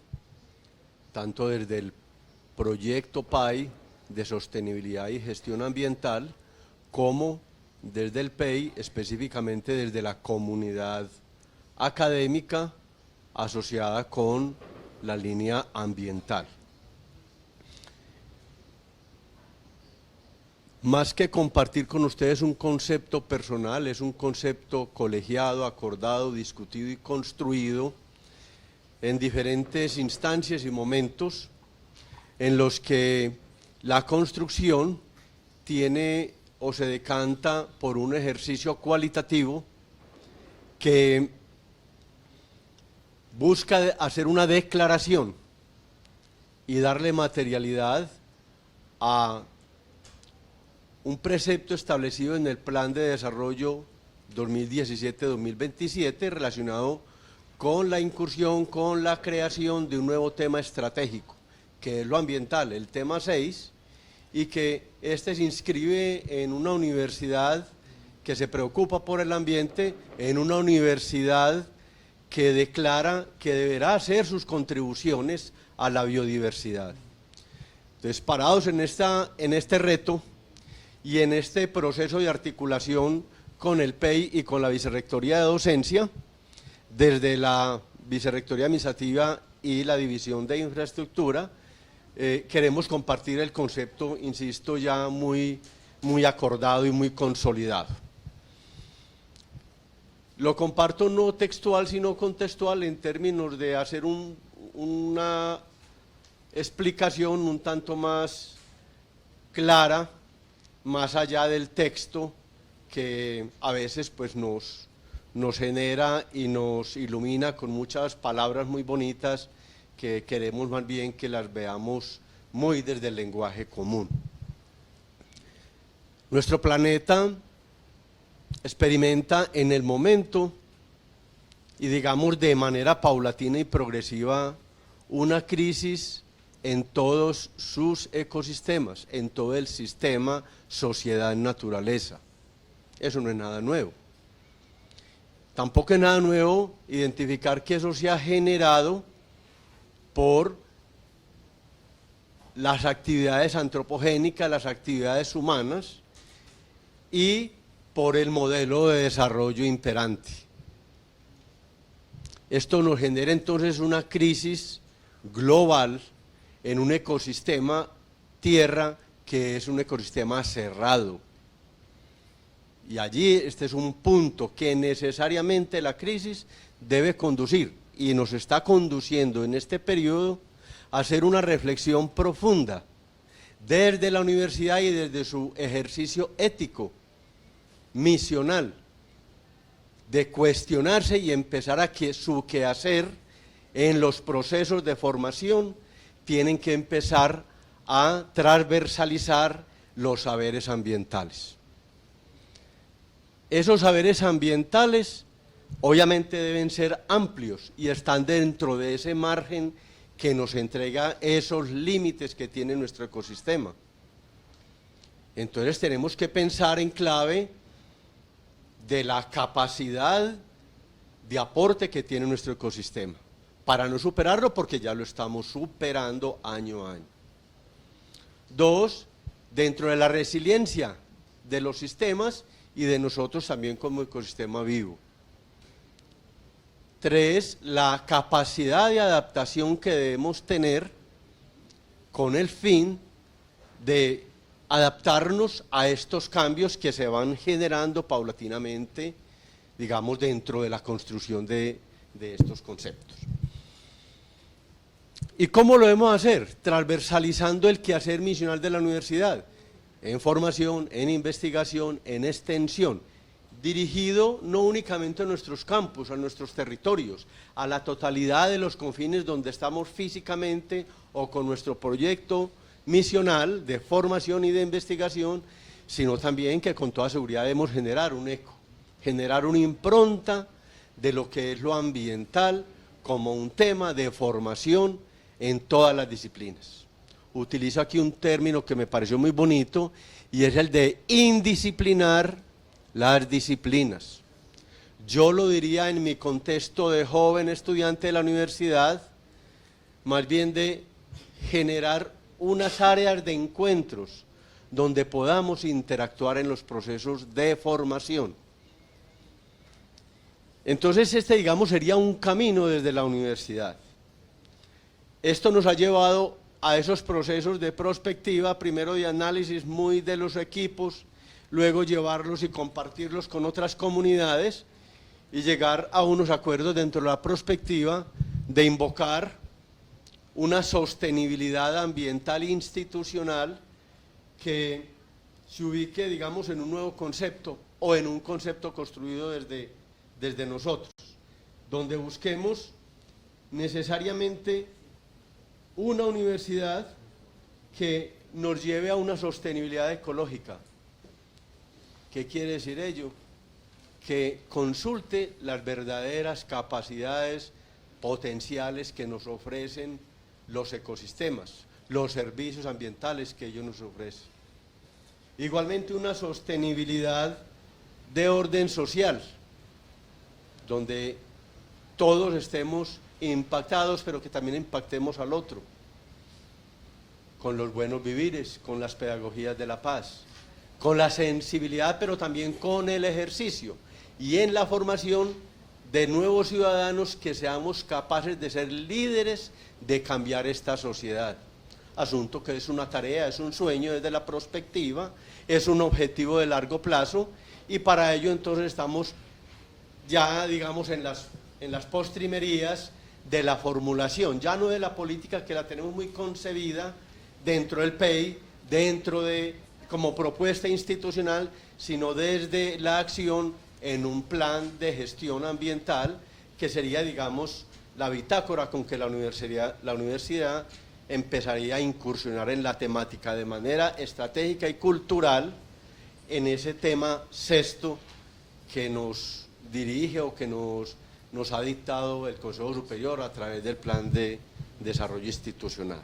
tanto desde el proyecto PAI de sostenibilidad y gestión ambiental, como desde el PEI, específicamente desde la comunidad académica asociada con la línea ambiental. Más que compartir con ustedes un concepto personal, es un concepto colegiado, acordado, discutido y construido en diferentes instancias y momentos en los que la construcción tiene o se decanta por un ejercicio cualitativo que busca hacer una declaración y darle materialidad a un precepto establecido en el Plan de Desarrollo 2017-2027 relacionado con la incursión, con la creación de un nuevo tema estratégico, que es lo ambiental, el tema 6, y que este se inscribe en una universidad que se preocupa por el ambiente, en una universidad que declara que deberá hacer sus contribuciones a la biodiversidad. Entonces, parados en este reto, y en este proceso de articulación con el PEI y con la Vicerrectoría de Docencia, desde la Vicerrectoría Administrativa y la División de Infraestructura, queremos compartir el concepto, insisto, ya muy acordado y muy consolidado. Lo comparto no textual, sino contextual en términos de hacer una explicación un tanto más clara, más allá del texto que a veces pues nos genera y nos ilumina con muchas palabras muy bonitas que queremos más bien que las veamos muy desde el lenguaje común. Nuestro planeta experimenta en el momento y digamos de manera paulatina y progresiva una crisis en todos sus ecosistemas, en todo el sistema sociedad-naturaleza. Eso no es nada nuevo. Tampoco es nada nuevo identificar que eso se ha generado por las actividades antropogénicas, las actividades humanas y por el modelo de desarrollo imperante. Esto nos genera entonces una crisis global en un ecosistema tierra que es un ecosistema cerrado. Y allí este es un punto que necesariamente la crisis debe conducir y nos está conduciendo en este periodo a hacer una reflexión profunda desde la universidad y desde su ejercicio ético, misional, de cuestionarse y empezar a que su quehacer en los procesos de formación tienen que empezar a transversalizar los saberes ambientales. Esos saberes ambientales obviamente deben ser amplios y están dentro de ese margen que nos entrega esos límites que tiene nuestro ecosistema. Entonces tenemos que pensar en clave de la capacidad de aporte que tiene nuestro ecosistema, para no superarlo porque ya lo estamos superando año a año. 2, dentro de la resiliencia de los sistemas y de nosotros también como ecosistema vivo. 3, la capacidad de adaptación que debemos tener con el fin de adaptarnos a estos cambios que se van generando paulatinamente, digamos, dentro de la construcción de estos conceptos. ¿Y cómo lo debemos hacer? Transversalizando el quehacer misional de la universidad, en formación, en investigación, en extensión, dirigido no únicamente a nuestros campus, a nuestros territorios, a la totalidad de los confines donde estamos físicamente o con nuestro proyecto misional de formación y de investigación, sino también que con toda seguridad debemos generar un eco, generar una impronta de lo que es lo ambiental como un tema de formación en todas las disciplinas. Utilizo aquí un término que me pareció muy bonito y es el de indisciplinar las disciplinas. Yo lo diría en mi contexto de joven estudiante de la universidad, más bien de generar unas áreas de encuentros donde podamos interactuar en los procesos de formación. Entonces digamos, sería un camino desde la universidad. Esto nos ha llevado a esos procesos de prospectiva, primero de análisis muy de los equipos, luego llevarlos y compartirlos con otras comunidades y llegar a unos acuerdos dentro de la prospectiva de invocar una sostenibilidad ambiental institucional que se ubique, digamos, en un nuevo concepto o en un concepto construido desde nosotros, donde busquemos necesariamente una universidad que nos lleve a una sostenibilidad ecológica. ¿Qué quiere decir ello? Que consulte las verdaderas capacidades potenciales que nos ofrecen los ecosistemas, los servicios ambientales que ellos nos ofrecen. Igualmente una sostenibilidad de orden social, donde todos estemos impactados, pero que también impactemos al otro, con los buenos vivires, con las pedagogías de la paz, con la sensibilidad, pero también con el ejercicio, y en la formación de nuevos ciudadanos que seamos capaces de ser líderes de cambiar esta sociedad. Asunto que es una tarea, es un sueño desde la prospectiva, es un objetivo de largo plazo, y para ello entonces estamos ya, digamos, en las postrimerías de la formulación, ya no de la política que la tenemos muy concebida dentro del PEI, dentro de como propuesta institucional, sino desde la acción en un plan de gestión ambiental que sería, digamos, la bitácora con que la universidad empezaría a incursionar en la temática de manera estratégica y cultural en ese tema sexto que nos dirige o que nos ha dictado el Consejo Superior a través del Plan de Desarrollo Institucional.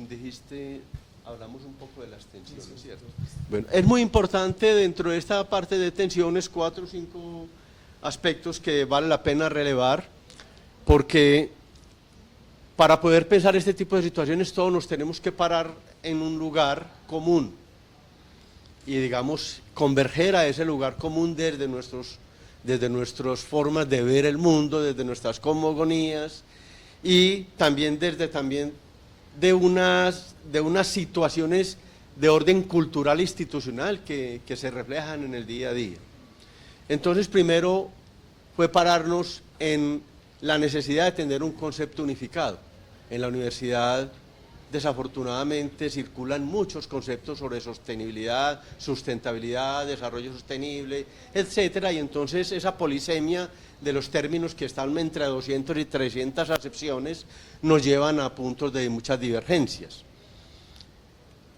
Dijiste, hablamos un poco de las tensiones, ¿cierto? Bueno, es muy importante dentro de esta parte de tensiones 4 o 5 aspectos que vale la pena relevar, porque para poder pensar este tipo de situaciones todos nos tenemos que parar en un lugar común y, digamos, converger a ese lugar común desde nuestras formas de ver el mundo, desde nuestras cosmogonías y también de unas situaciones de orden cultural e institucional que se reflejan en el día a día. Entonces, primero fue pararnos en la necesidad de tener un concepto unificado. En la universidad, desafortunadamente, circulan muchos conceptos sobre sostenibilidad, sustentabilidad, desarrollo sostenible, etcétera, y entonces esa polisemia de los términos que están entre 200 y 300 acepciones nos llevan a puntos de muchas divergencias.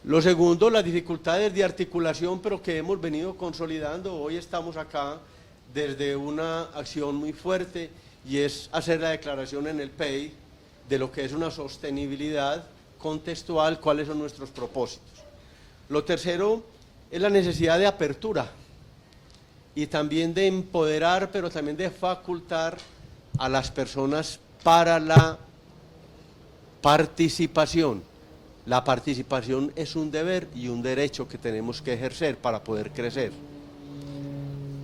Lo segundo, las dificultades de articulación, pero que hemos venido consolidando. Hoy estamos acá desde una acción muy fuerte y es hacer la declaración en el PEI de lo que es una sostenibilidad contextual, cuáles son nuestros propósitos. Lo tercero es la necesidad de apertura y también de empoderar, pero también de facultar a las personas para la participación. La participación es un deber y un derecho que tenemos que ejercer para poder crecer.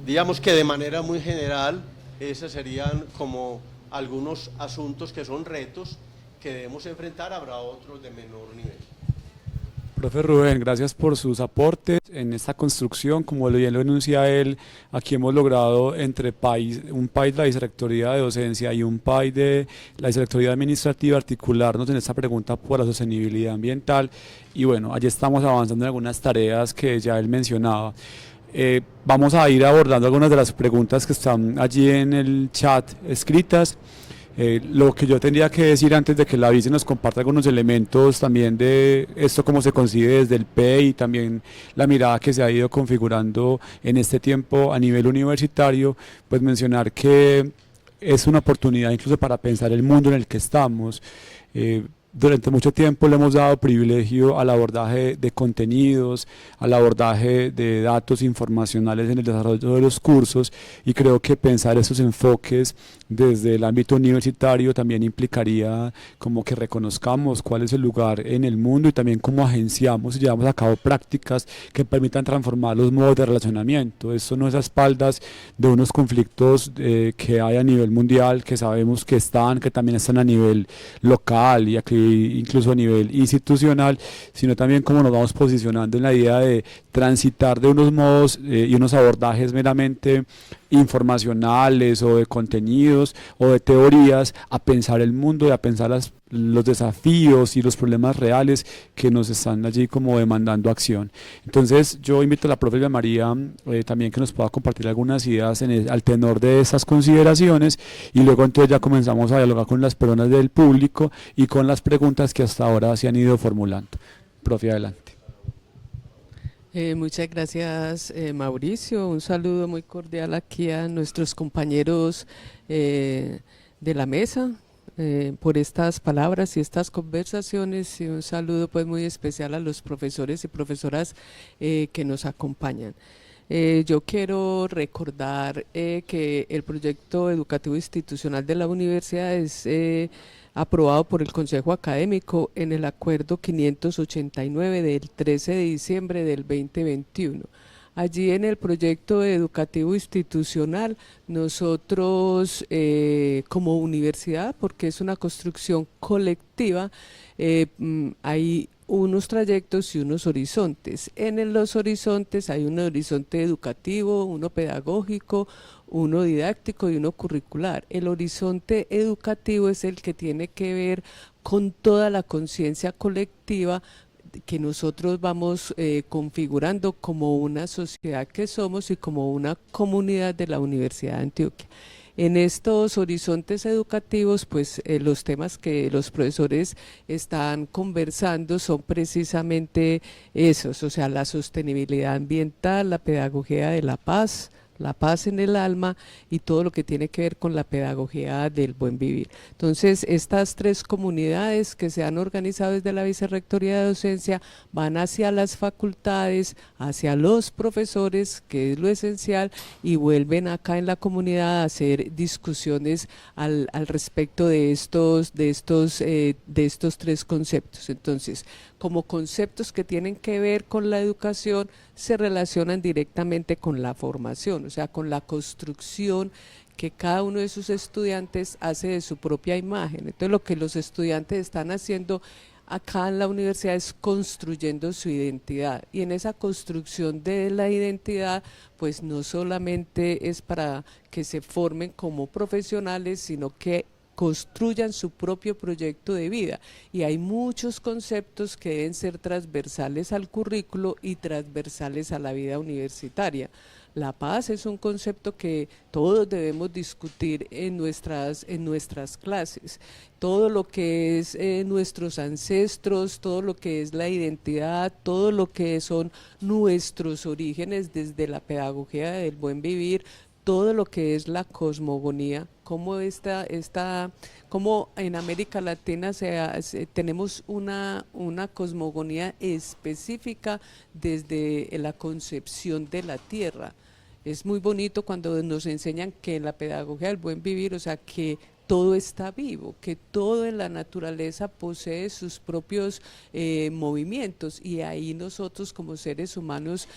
Digamos que de manera muy general, esos serían como algunos asuntos que son retos que debemos enfrentar, habrá otros de menor nivel. Profe Rubén, gracias por sus aportes en esta construcción. Como bien lo enuncia él, aquí hemos logrado entre un PAI de la Vicerrectoría de Docencia y un PAI de la Vicerrectoría Administrativa articularnos en esta pregunta por la sostenibilidad ambiental. Y bueno, allí estamos avanzando en algunas tareas que ya él mencionaba. Vamos a ir abordando algunas de las preguntas que están allí en el chat escritas. Lo que yo tendría que decir antes de que la vice nos comparta algunos elementos también de esto, cómo se concibe desde el PEI y también la mirada que se ha ido configurando en este tiempo a nivel universitario, pues mencionar que es una oportunidad incluso para pensar el mundo en el que estamos. Durante mucho tiempo le hemos dado privilegio al abordaje de contenidos, al abordaje de datos informacionales en el desarrollo de los cursos, y creo que pensar esos enfoques desde el ámbito universitario también implicaría como que reconozcamos cuál es el lugar en el mundo y también cómo agenciamos y llevamos a cabo prácticas que permitan transformar los modos de relacionamiento. Esto no es a espaldas de unos conflictos que hay a nivel mundial, que sabemos que también están a nivel local y aquí incluso a nivel institucional, sino también cómo nos vamos posicionando en la idea de transitar de unos modos y unos abordajes meramente informacionales o de contenidos o de teorías a pensar el mundo y a pensar los desafíos y los problemas reales que nos están allí como demandando acción. Entonces yo invito a la profe María también que nos pueda compartir algunas ideas al tenor de esas consideraciones, y luego entonces ya comenzamos a dialogar con las personas del público y con las preguntas que hasta ahora se han ido formulando. Profe, adelante. Muchas gracias, Mauricio. Un saludo muy cordial aquí a nuestros compañeros de la mesa por estas palabras y estas conversaciones, y un saludo pues muy especial a los profesores y profesoras que nos acompañan. Yo quiero recordar que el proyecto educativo institucional de la universidad es aprobado por el Consejo Académico en el Acuerdo 589 del 13 de diciembre del 2021. Allí en el proyecto educativo institucional, nosotros como universidad, porque es una construcción colectiva, hay unos trayectos y unos horizontes. En los horizontes hay un horizonte educativo, uno pedagógico, uno didáctico y uno curricular. El horizonte educativo es el que tiene que ver con toda la conciencia colectiva que nosotros vamos configurando como una sociedad que somos y como una comunidad de la Universidad de Antioquia. En estos horizontes educativos, pues los temas que los profesores están conversando son precisamente esos, o sea, la sostenibilidad ambiental, la pedagogía de la paz en el alma y todo lo que tiene que ver con la pedagogía del buen vivir. Entonces, estas tres comunidades que se han organizado desde la Vicerrectoría de Docencia van hacia las facultades, hacia los profesores, que es lo esencial, y vuelven acá en la comunidad a hacer discusiones al respecto de estos tres conceptos. Entonces, como conceptos que tienen que ver con la educación, se relacionan directamente con la formación, o sea, con la construcción que cada uno de sus estudiantes hace de su propia imagen. Entonces, lo que los estudiantes están haciendo acá en la universidad es construyendo su identidad, y en esa construcción de la identidad, pues no solamente es para que se formen como profesionales, sino que construyan su propio proyecto de vida, y hay muchos conceptos que deben ser transversales al currículo y transversales a la vida universitaria. La paz es un concepto que todos debemos discutir en nuestras clases. Todo lo que es nuestros ancestros, todo lo que es la identidad, todo lo que son nuestros orígenes desde la pedagogía del buen vivir, todo lo que es la cosmogonía, como como en América Latina tenemos una cosmogonía específica desde la concepción de la tierra. Es muy bonito cuando nos enseñan que en la pedagogía del buen vivir, o sea, que todo está vivo, que todo en la naturaleza posee sus propios movimientos, y ahí nosotros como seres humanos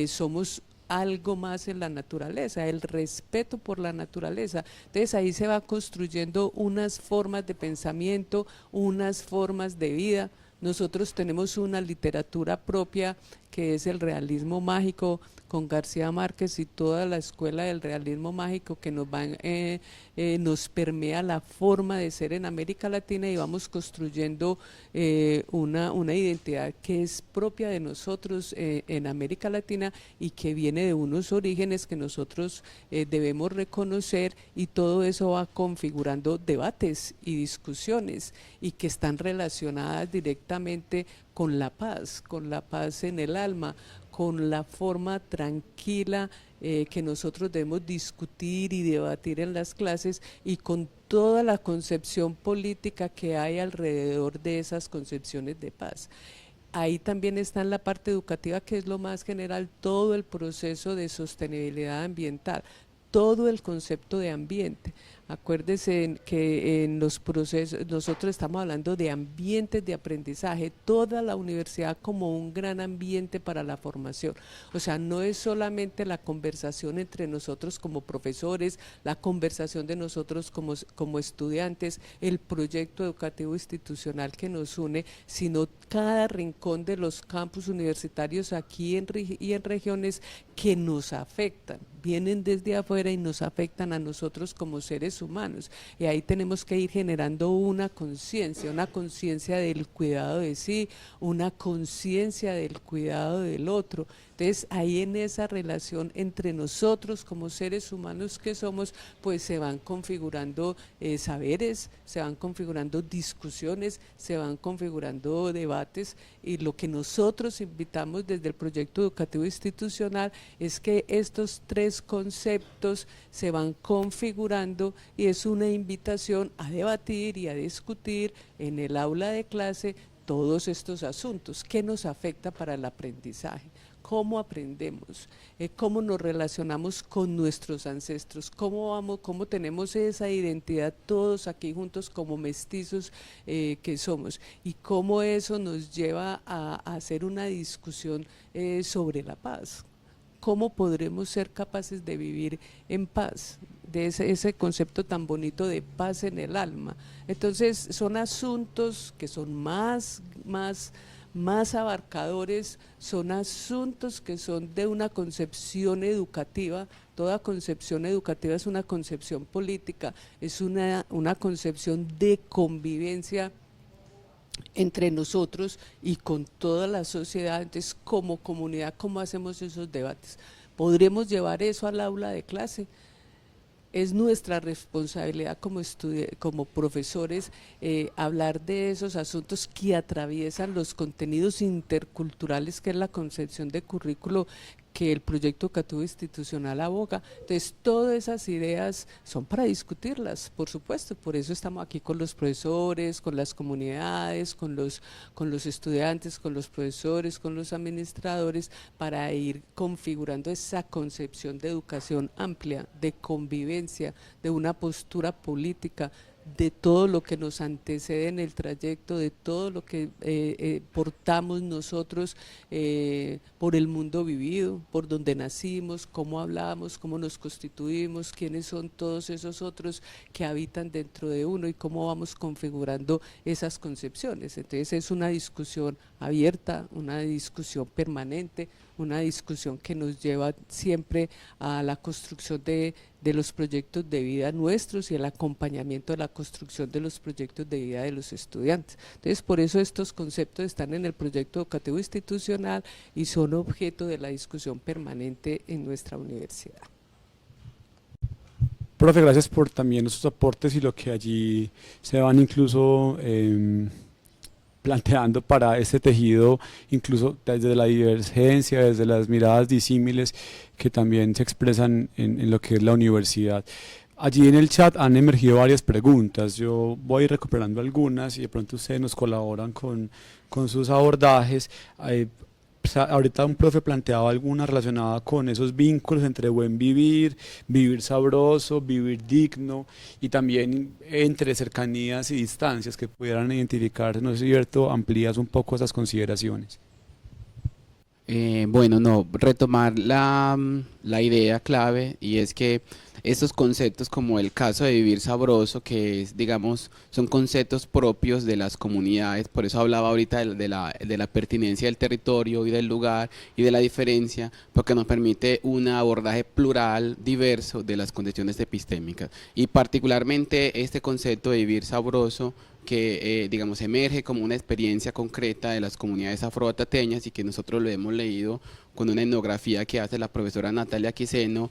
somos algo más en la naturaleza, el respeto por la naturaleza. Entonces ahí se va construyendo unas formas de pensamiento, unas formas de vida. Nosotros tenemos una literatura propia que es el realismo mágico, con García Márquez y toda la escuela del realismo mágico que nos permea la forma de ser en América Latina, y vamos construyendo una identidad que es propia de nosotros en América Latina y que viene de unos orígenes que nosotros debemos reconocer, y todo eso va configurando debates y discusiones y que están relacionadas directamente con la paz en el alma, con la forma tranquila que nosotros debemos discutir y debatir en las clases, y con toda la concepción política que hay alrededor de esas concepciones de paz. Ahí también está en la parte educativa, que es lo más general, todo el proceso de sostenibilidad ambiental, todo el concepto de ambiente. Acuérdese que en los procesos, nosotros estamos hablando de ambientes de aprendizaje, toda la universidad como un gran ambiente para la formación. O sea, no es solamente la conversación entre nosotros como profesores, la conversación de nosotros como estudiantes, el proyecto educativo institucional que nos une, sino cada rincón de los campus universitarios aquí y en regiones que nos afectan, vienen desde afuera y nos afectan a nosotros como seres humanos, y ahí tenemos que ir generando una conciencia del cuidado de sí, una conciencia del cuidado del otro. Entonces ahí en esa relación entre nosotros como seres humanos que somos, pues se van configurando saberes, se van configurando discusiones, se van configurando debates, y lo que nosotros invitamos desde el proyecto educativo institucional es que estos tres conceptos se van configurando, y es una invitación a debatir y a discutir en el aula de clase todos estos asuntos. ¿Qué nos afecta para el aprendizaje? ¿Cómo aprendemos? ¿Cómo nos relacionamos con nuestros ancestros? ¿Cómo tenemos esa identidad todos aquí juntos como mestizos que somos? Y cómo eso nos lleva a hacer una discusión sobre la paz. ¿Cómo podremos ser capaces de vivir en paz? De ese concepto tan bonito de paz en el alma. Entonces son asuntos que son más abarcadores, son asuntos que son de una concepción educativa. Toda concepción educativa es una concepción política, es una concepción de convivencia entre nosotros y con toda la sociedad. Entonces, como comunidad, ¿cómo hacemos esos debates? ¿Podremos llevar eso al aula de clase? Es nuestra responsabilidad como profesores hablar de esos asuntos que atraviesan los contenidos interculturales, que es la concepción de currículo que el proyecto educativo institucional aboga. Entonces todas esas ideas son para discutirlas, por supuesto, por eso estamos aquí con los profesores, con las comunidades, con los estudiantes, con los profesores, con los administradores, para ir configurando esa concepción de educación amplia, de convivencia, de una postura política, de todo lo que nos antecede en el trayecto, de todo lo que portamos nosotros por el mundo vivido, por donde nacimos, cómo hablamos, cómo nos constituimos, quiénes son todos esos otros que habitan dentro de uno y cómo vamos configurando esas concepciones. Entonces es una discusión abierta, una discusión permanente, una discusión que nos lleva siempre a la construcción de los proyectos de vida nuestros y el acompañamiento de la construcción de los proyectos de vida de los estudiantes. Entonces, por eso estos conceptos están en el proyecto educativo institucional y son objeto de la discusión permanente en nuestra universidad. Profe, gracias por también esos aportes y lo que allí se van incluso planteando para este tejido, incluso desde la divergencia, desde las miradas disímiles que también se expresan en lo que es la universidad. Allí en el chat han emergido varias preguntas, yo voy a ir recuperando algunas y de pronto ustedes nos colaboran con sus abordajes. Ahorita un profe planteaba alguna relacionada con esos vínculos entre buen vivir, vivir sabroso, vivir digno, y también entre cercanías y distancias que pudieran identificarse. No sé si Berto amplías un poco esas consideraciones. Bueno, no, retomar la idea clave, y es que estos conceptos como el caso de vivir sabroso, que es, digamos, son conceptos propios de las comunidades, por eso hablaba ahorita de la pertinencia del territorio y del lugar y de la diferencia, porque nos permite un abordaje plural, diverso de las condiciones epistémicas, y particularmente este concepto de vivir sabroso que digamos emerge como una experiencia concreta de las comunidades afroatateñas y que nosotros lo hemos leído con una etnografía que hace la profesora Natalia Quiseno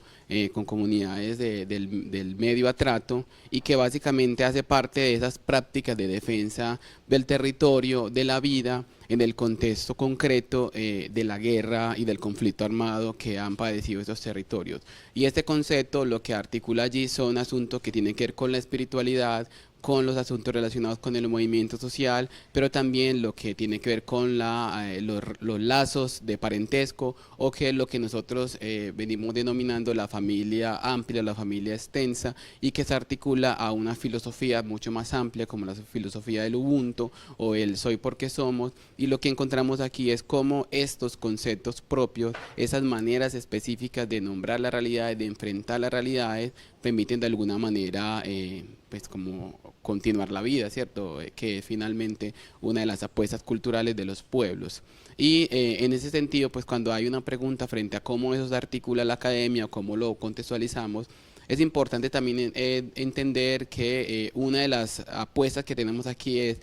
con comunidades del medio atrato, y que básicamente hace parte de esas prácticas de defensa del territorio, de la vida, en el contexto concreto de la guerra y del conflicto armado que han padecido esos territorios. Y este concepto lo que articula allí son asuntos que tienen que ver con la espiritualidad, con los asuntos relacionados con el movimiento social, pero también lo que tiene que ver con los lazos de parentesco, o que es lo que nosotros venimos denominando la familia amplia, la familia extensa, y que se articula a una filosofía mucho más amplia como la filosofía del Ubuntu o el soy porque somos. Y lo que encontramos aquí es cómo estos conceptos propios, esas maneras específicas de nombrar la realidad, de enfrentar las realidades, permiten de alguna manera pues como continuar la vida, ¿cierto? Que es finalmente una de las apuestas culturales de los pueblos. Y en ese sentido, pues cuando hay una pregunta frente a cómo eso se articula la academia o cómo lo contextualizamos, es importante también entender que una de las apuestas que tenemos aquí es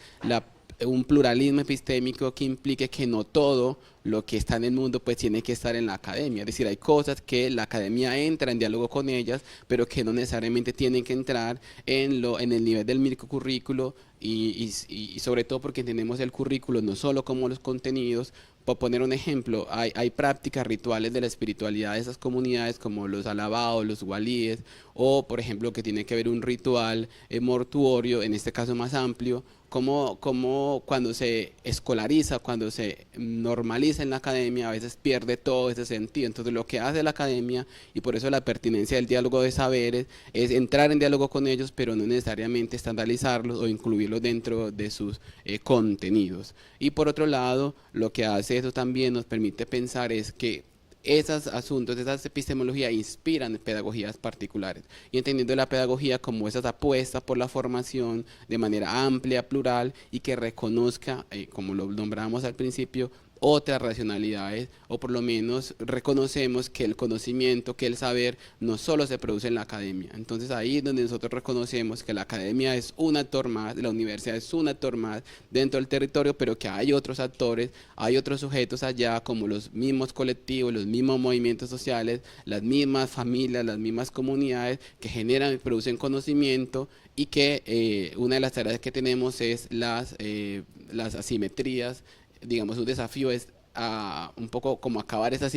un pluralismo epistémico que implique que no todo lo que está en el mundo pues tiene que estar en la academia, es decir, hay cosas que la academia entra en diálogo con ellas, pero que no necesariamente tienen que entrar en el nivel del microcurrículo, y sobre todo porque entendemos el currículo no solo como los contenidos. Por poner un ejemplo, hay prácticas rituales de la espiritualidad de esas comunidades como los alabados, los walíes, o por ejemplo que tiene que ver un ritual mortuorio, en este caso más amplio, como cuando se escolariza, cuando se normaliza en la academia, a veces pierde todo ese sentido. Entonces lo que hace la academia, y por eso la pertinencia del diálogo de saberes, es entrar en diálogo con ellos, pero no necesariamente estandarizarlos o incluirlos dentro de sus contenidos. Y por otro lado, lo que hace eso también nos permite pensar es que esos asuntos, esas epistemologías inspiran pedagogías particulares, y entendiendo la pedagogía como esas apuestas por la formación de manera amplia, plural, y que reconozca, como lo nombramos al principio, otras racionalidades, o por lo menos reconocemos que el conocimiento, que el saber no solo se produce en la academia. Entonces ahí es donde nosotros reconocemos que la academia es un actor más, la universidad es un actor más dentro del territorio, pero que hay otros actores, hay otros sujetos allá, como los mismos colectivos, los mismos movimientos sociales, las mismas familias, las mismas comunidades que generan y producen conocimiento, y que una de las tareas que tenemos es las asimetrías. Digamos, un desafío es un poco como acabar esas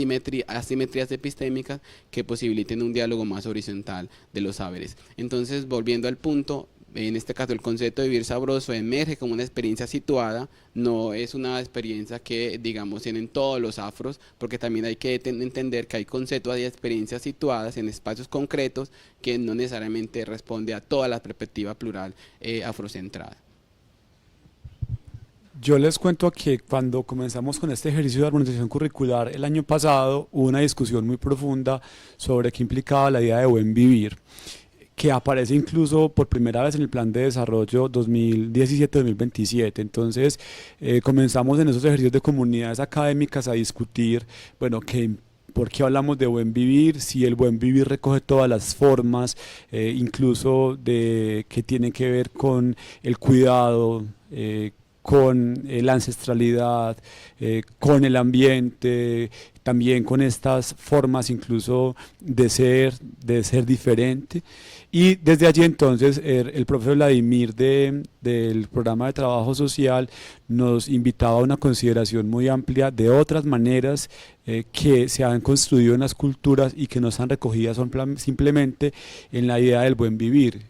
asimetrías epistémicas que posibiliten un diálogo más horizontal de los saberes. Entonces, volviendo al punto, en este caso el concepto de vivir sabroso emerge como una experiencia situada, no es una experiencia que digamos tienen todos los afros, porque también hay que entender que hay conceptos y experiencias situadas en espacios concretos que no necesariamente responde a toda la perspectiva plural afrocentrada. Yo les cuento que cuando comenzamos con este ejercicio de armonización curricular el año pasado, hubo una discusión muy profunda sobre qué implicaba la idea de buen vivir, que aparece incluso por primera vez en el Plan de Desarrollo 2017-2027. Entonces comenzamos en esos ejercicios de comunidades académicas a discutir, bueno, ¿por qué hablamos de buen vivir? Si el buen vivir recoge todas las formas, incluso que tienen que ver con el cuidado, con la ancestralidad, con el ambiente, también con estas formas incluso de ser diferente. Y desde allí entonces el profesor Vladimir del programa de trabajo social nos invitaba a una consideración muy amplia de otras maneras que se han construido en las culturas y que no están recogidas simplemente en la idea del buen vivir.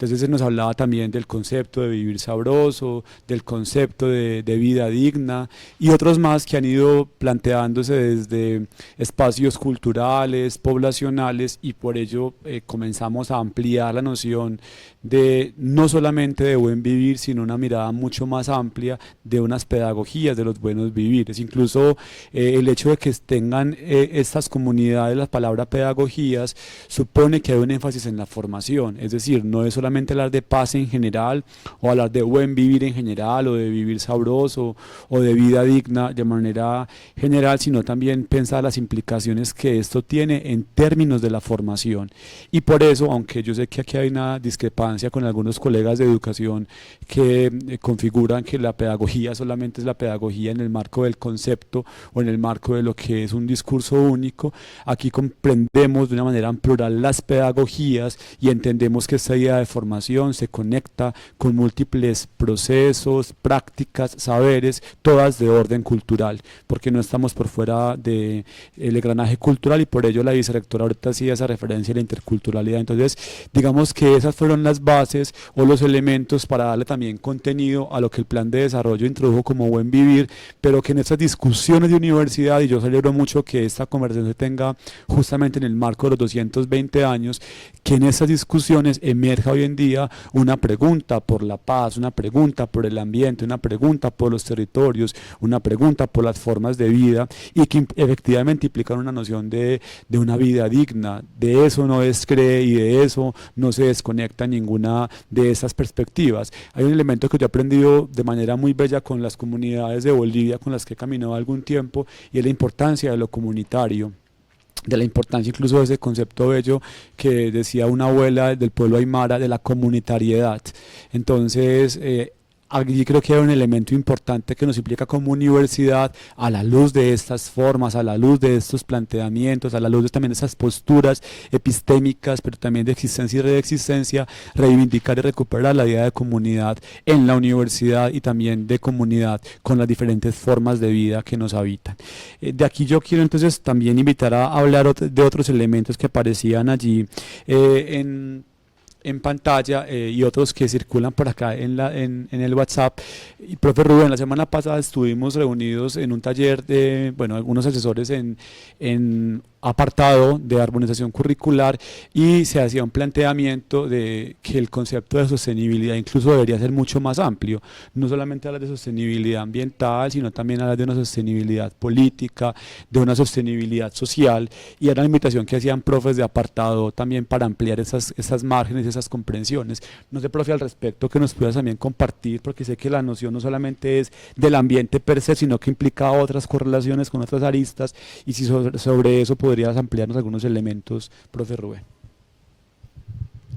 Entonces se nos hablaba también del concepto de vivir sabroso, del concepto de vida digna y otros más que han ido planteándose desde espacios culturales, poblacionales, y por ello comenzamos a ampliar la noción de no solamente de buen vivir, sino una mirada mucho más amplia de unas pedagogías de los buenos vivires. Incluso el hecho de que tengan estas comunidades la palabra pedagogías supone que hay un énfasis en la formación, es decir, no es solamente hablar de paz en general o hablar de buen vivir en general o de vivir sabroso o de vida digna de manera general, sino también pensar las implicaciones que esto tiene en términos de la formación. Y por eso, aunque yo sé que aquí hay una discrepancia con algunos colegas de educación que configuran que la pedagogía solamente es la pedagogía en el marco del concepto o en el marco de lo que es un discurso único, aquí comprendemos de una manera plural las pedagogías y entendemos que esta idea de formación se conecta con múltiples procesos, prácticas, saberes, todas de orden cultural, porque no estamos por fuera del engranaje cultural, y por ello la vicerrectora ahorita hacía esa referencia a la interculturalidad. Entonces, digamos que esas fueron las bases o los elementos para darle también contenido a lo que el plan de desarrollo introdujo como buen vivir, pero que en estas discusiones de universidad, y yo celebro mucho que esta conversación se tenga justamente en el marco de los 220 años, que en esas discusiones emerja hoy en día una pregunta por la paz, una pregunta por el ambiente, una pregunta por los territorios, una pregunta por las formas de vida, y que efectivamente implican una noción de una vida digna. De eso no descree y de eso no se desconecta ninguna de esas perspectivas. Hay un elemento que yo he aprendido de manera muy bella con las comunidades de Bolivia con las que he caminado algún tiempo, y es la importancia de lo comunitario, de la importancia incluso de ese concepto bello que decía una abuela del pueblo aymara, de la comunitariedad. Entonces, allí creo que hay un elemento importante que nos implica como universidad, a la luz de estas formas, a la luz de estos planteamientos, a la luz de también esas posturas epistémicas, pero también de existencia y reexistencia, reivindicar y recuperar la idea de comunidad en la universidad y también de comunidad con las diferentes formas de vida que nos habitan. De aquí yo quiero entonces también invitar a hablar de otros elementos que aparecían allí en pantalla y otros que circulan por acá en el WhatsApp. Y profe Rubén, la semana pasada estuvimos reunidos en un taller de, bueno, algunos asesores en apartado de armonización curricular, y se hacía un planteamiento de que el concepto de sostenibilidad incluso debería ser mucho más amplio, no solamente hablar de sostenibilidad ambiental, sino también hablar de una sostenibilidad política, de una sostenibilidad social, y era una invitación que hacían profes de apartado también para ampliar esas márgenes, esas comprensiones. No sé, profe, al respecto que nos puedas también compartir, porque sé que la noción no solamente es del ambiente per se, sino que implica otras correlaciones con otras aristas, y si sobre eso podrías ampliarnos algunos elementos, profe Rubén.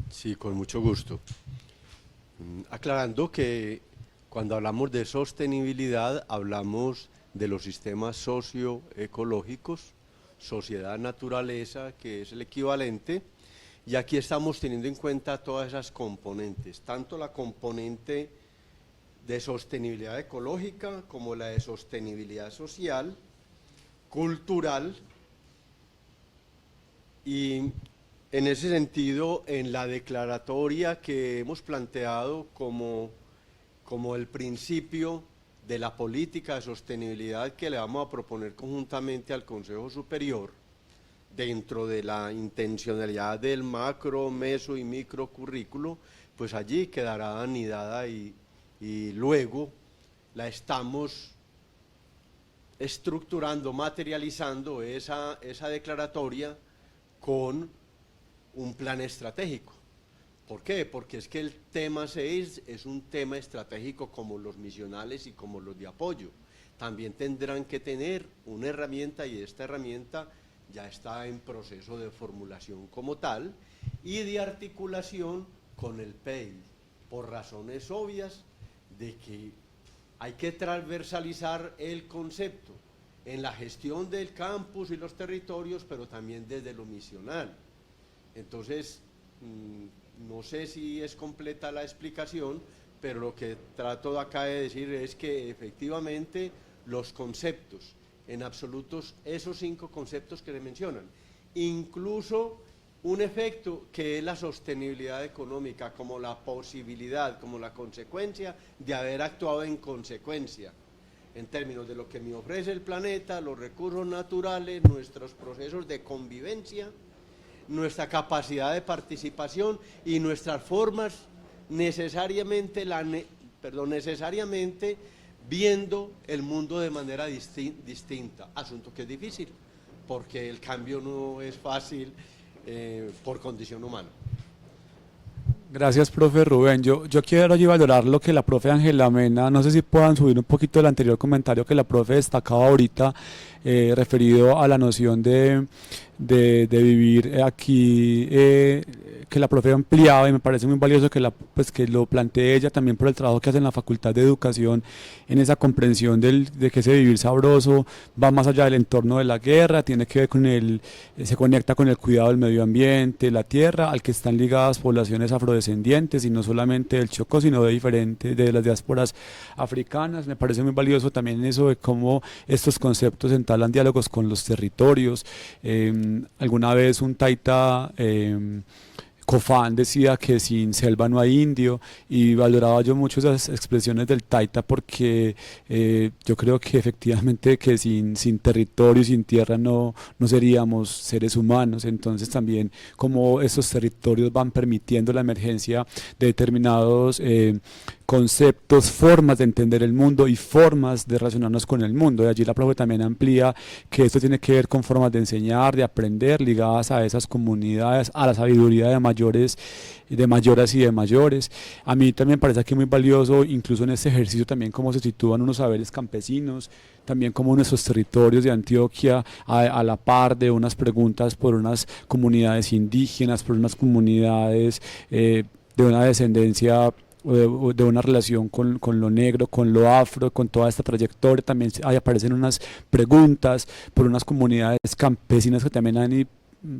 Sí, con mucho gusto. Aclarando que cuando hablamos de sostenibilidad, hablamos de los sistemas socioecológicos, sociedad-naturaleza, que es el equivalente, y aquí estamos teniendo en cuenta todas esas componentes, tanto la componente de sostenibilidad ecológica como la de sostenibilidad social, cultural. Y en ese sentido, en la declaratoria que hemos planteado como el principio de la política de sostenibilidad que le vamos a proponer conjuntamente al Consejo Superior, dentro de la intencionalidad del macro, meso y micro currículo, pues allí quedará anidada y luego la estamos estructurando, materializando esa declaratoria con un plan estratégico. ¿Por qué? Porque es que el tema 6 es un tema estratégico como los misionales y como los de apoyo. También tendrán que tener una herramienta, y esta herramienta ya está en proceso de formulación como tal y de articulación con el PEI, por razones obvias de que hay que transversalizar el concepto en la gestión del campus y los territorios, pero también desde lo misional. Entonces, no sé si es completa la explicación, pero lo que trato acá de decir es que efectivamente los conceptos, en absolutos, esos 5 conceptos que le mencionan, incluso un efecto que es la sostenibilidad económica, como la posibilidad, como la consecuencia de haber actuado en consecuencia, en términos de lo que me ofrece el planeta, los recursos naturales, nuestros procesos de convivencia, nuestra capacidad de participación y nuestras formas necesariamente viendo el mundo de manera distinta, asunto que es difícil, porque el cambio no es fácil por condición humana. Gracias, profe Rubén. Yo quiero allí valorar lo que la profe Ángela Mena, no sé si puedan subir un poquito el anterior comentario que la profe destacaba ahorita, referido a la noción de vivir aquí, que la profe ampliaba, y me parece muy valioso que que lo plantee ella también por el trabajo que hace en la Facultad de Educación, en esa comprensión de que ese vivir sabroso va más allá del entorno de la guerra, tiene que ver con se conecta con el cuidado del medio ambiente, la tierra, al que están ligadas poblaciones afrodescendientes, y no solamente del Chocó, sino de las diásporas africanas. Me parece muy valioso también eso de cómo estos conceptos entablan diálogos con los territorios. Alguna vez un taita Cofán decía que sin selva no hay indio, y valoraba yo mucho esas expresiones del taita, porque yo creo que efectivamente que sin territorio y sin tierra no seríamos seres humanos. Entonces también como estos territorios van permitiendo la emergencia de determinados conceptos, formas de entender el mundo y formas de relacionarnos con el mundo. Y allí la profe también amplía que esto tiene que ver con formas de enseñar, de aprender, ligadas a esas comunidades, a la sabiduría de mayoras y de mayores. A mí también me parece aquí muy valioso, incluso en este ejercicio también, cómo se sitúan unos saberes campesinos, también como nuestros territorios de Antioquia a la par de unas preguntas por unas comunidades indígenas, por unas comunidades de una descendencia o de una relación con lo negro, con lo afro, con toda esta trayectoria. También ahí aparecen unas preguntas por unas comunidades campesinas que también han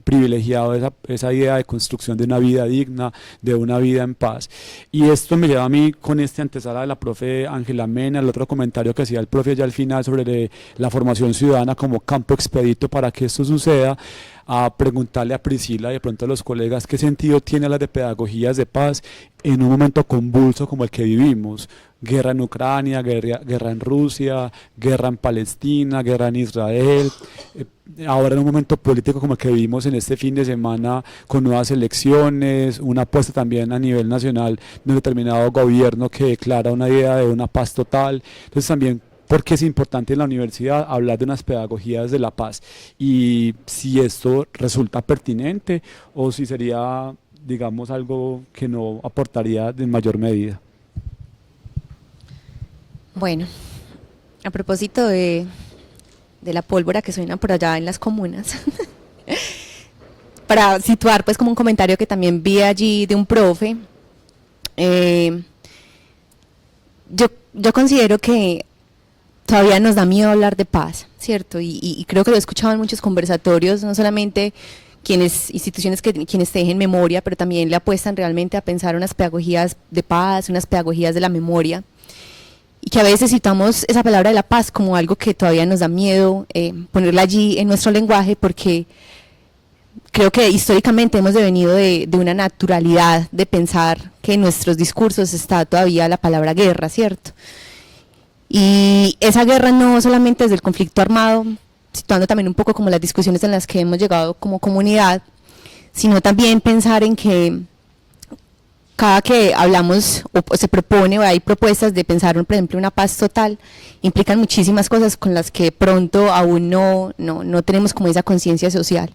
privilegiado esa idea de construcción de una vida digna, de una vida en paz. Y esto me lleva a mí, con este antesala de la profe Ángela Mena, el otro comentario que hacía el profe ya al final sobre la formación ciudadana como campo expedito para que esto suceda, a preguntarle a Priscila y de pronto a los colegas qué sentido tiene las de pedagogías de paz en un momento convulso como el que vivimos. Guerra en Ucrania, guerra en Rusia, guerra en Palestina, guerra en Israel, ahora en un momento político como el que vivimos en este fin de semana, con nuevas elecciones, una apuesta también a nivel nacional de un determinado gobierno que declara una idea de una paz total. Entonces también, porque es importante en la universidad hablar de unas pedagogías de la paz, y si esto resulta pertinente o si sería, digamos, algo que no aportaría en mayor medida. Bueno, a propósito de la pólvora que suena por allá en las comunas, para situar pues como un comentario que también vi allí de un profe, yo considero que todavía nos da miedo hablar de paz, ¿cierto? Y creo que lo he escuchado en muchos conversatorios, no solamente instituciones quienes tejen memoria, pero también le apuestan realmente a pensar unas pedagogías de paz, unas pedagogías de la memoria, y que a veces citamos esa palabra de la paz como algo que todavía nos da miedo ponerla allí en nuestro lenguaje, porque creo que históricamente hemos devenido de una naturalidad de pensar que en nuestros discursos está todavía la palabra guerra, ¿cierto? Y esa guerra no solamente desde el conflicto armado, situando también un poco como las discusiones en las que hemos llegado como comunidad, sino también pensar en que cada que hablamos o se propone o hay propuestas de pensar, por ejemplo, una paz total, implican muchísimas cosas con las que pronto aún no tenemos como esa conciencia social,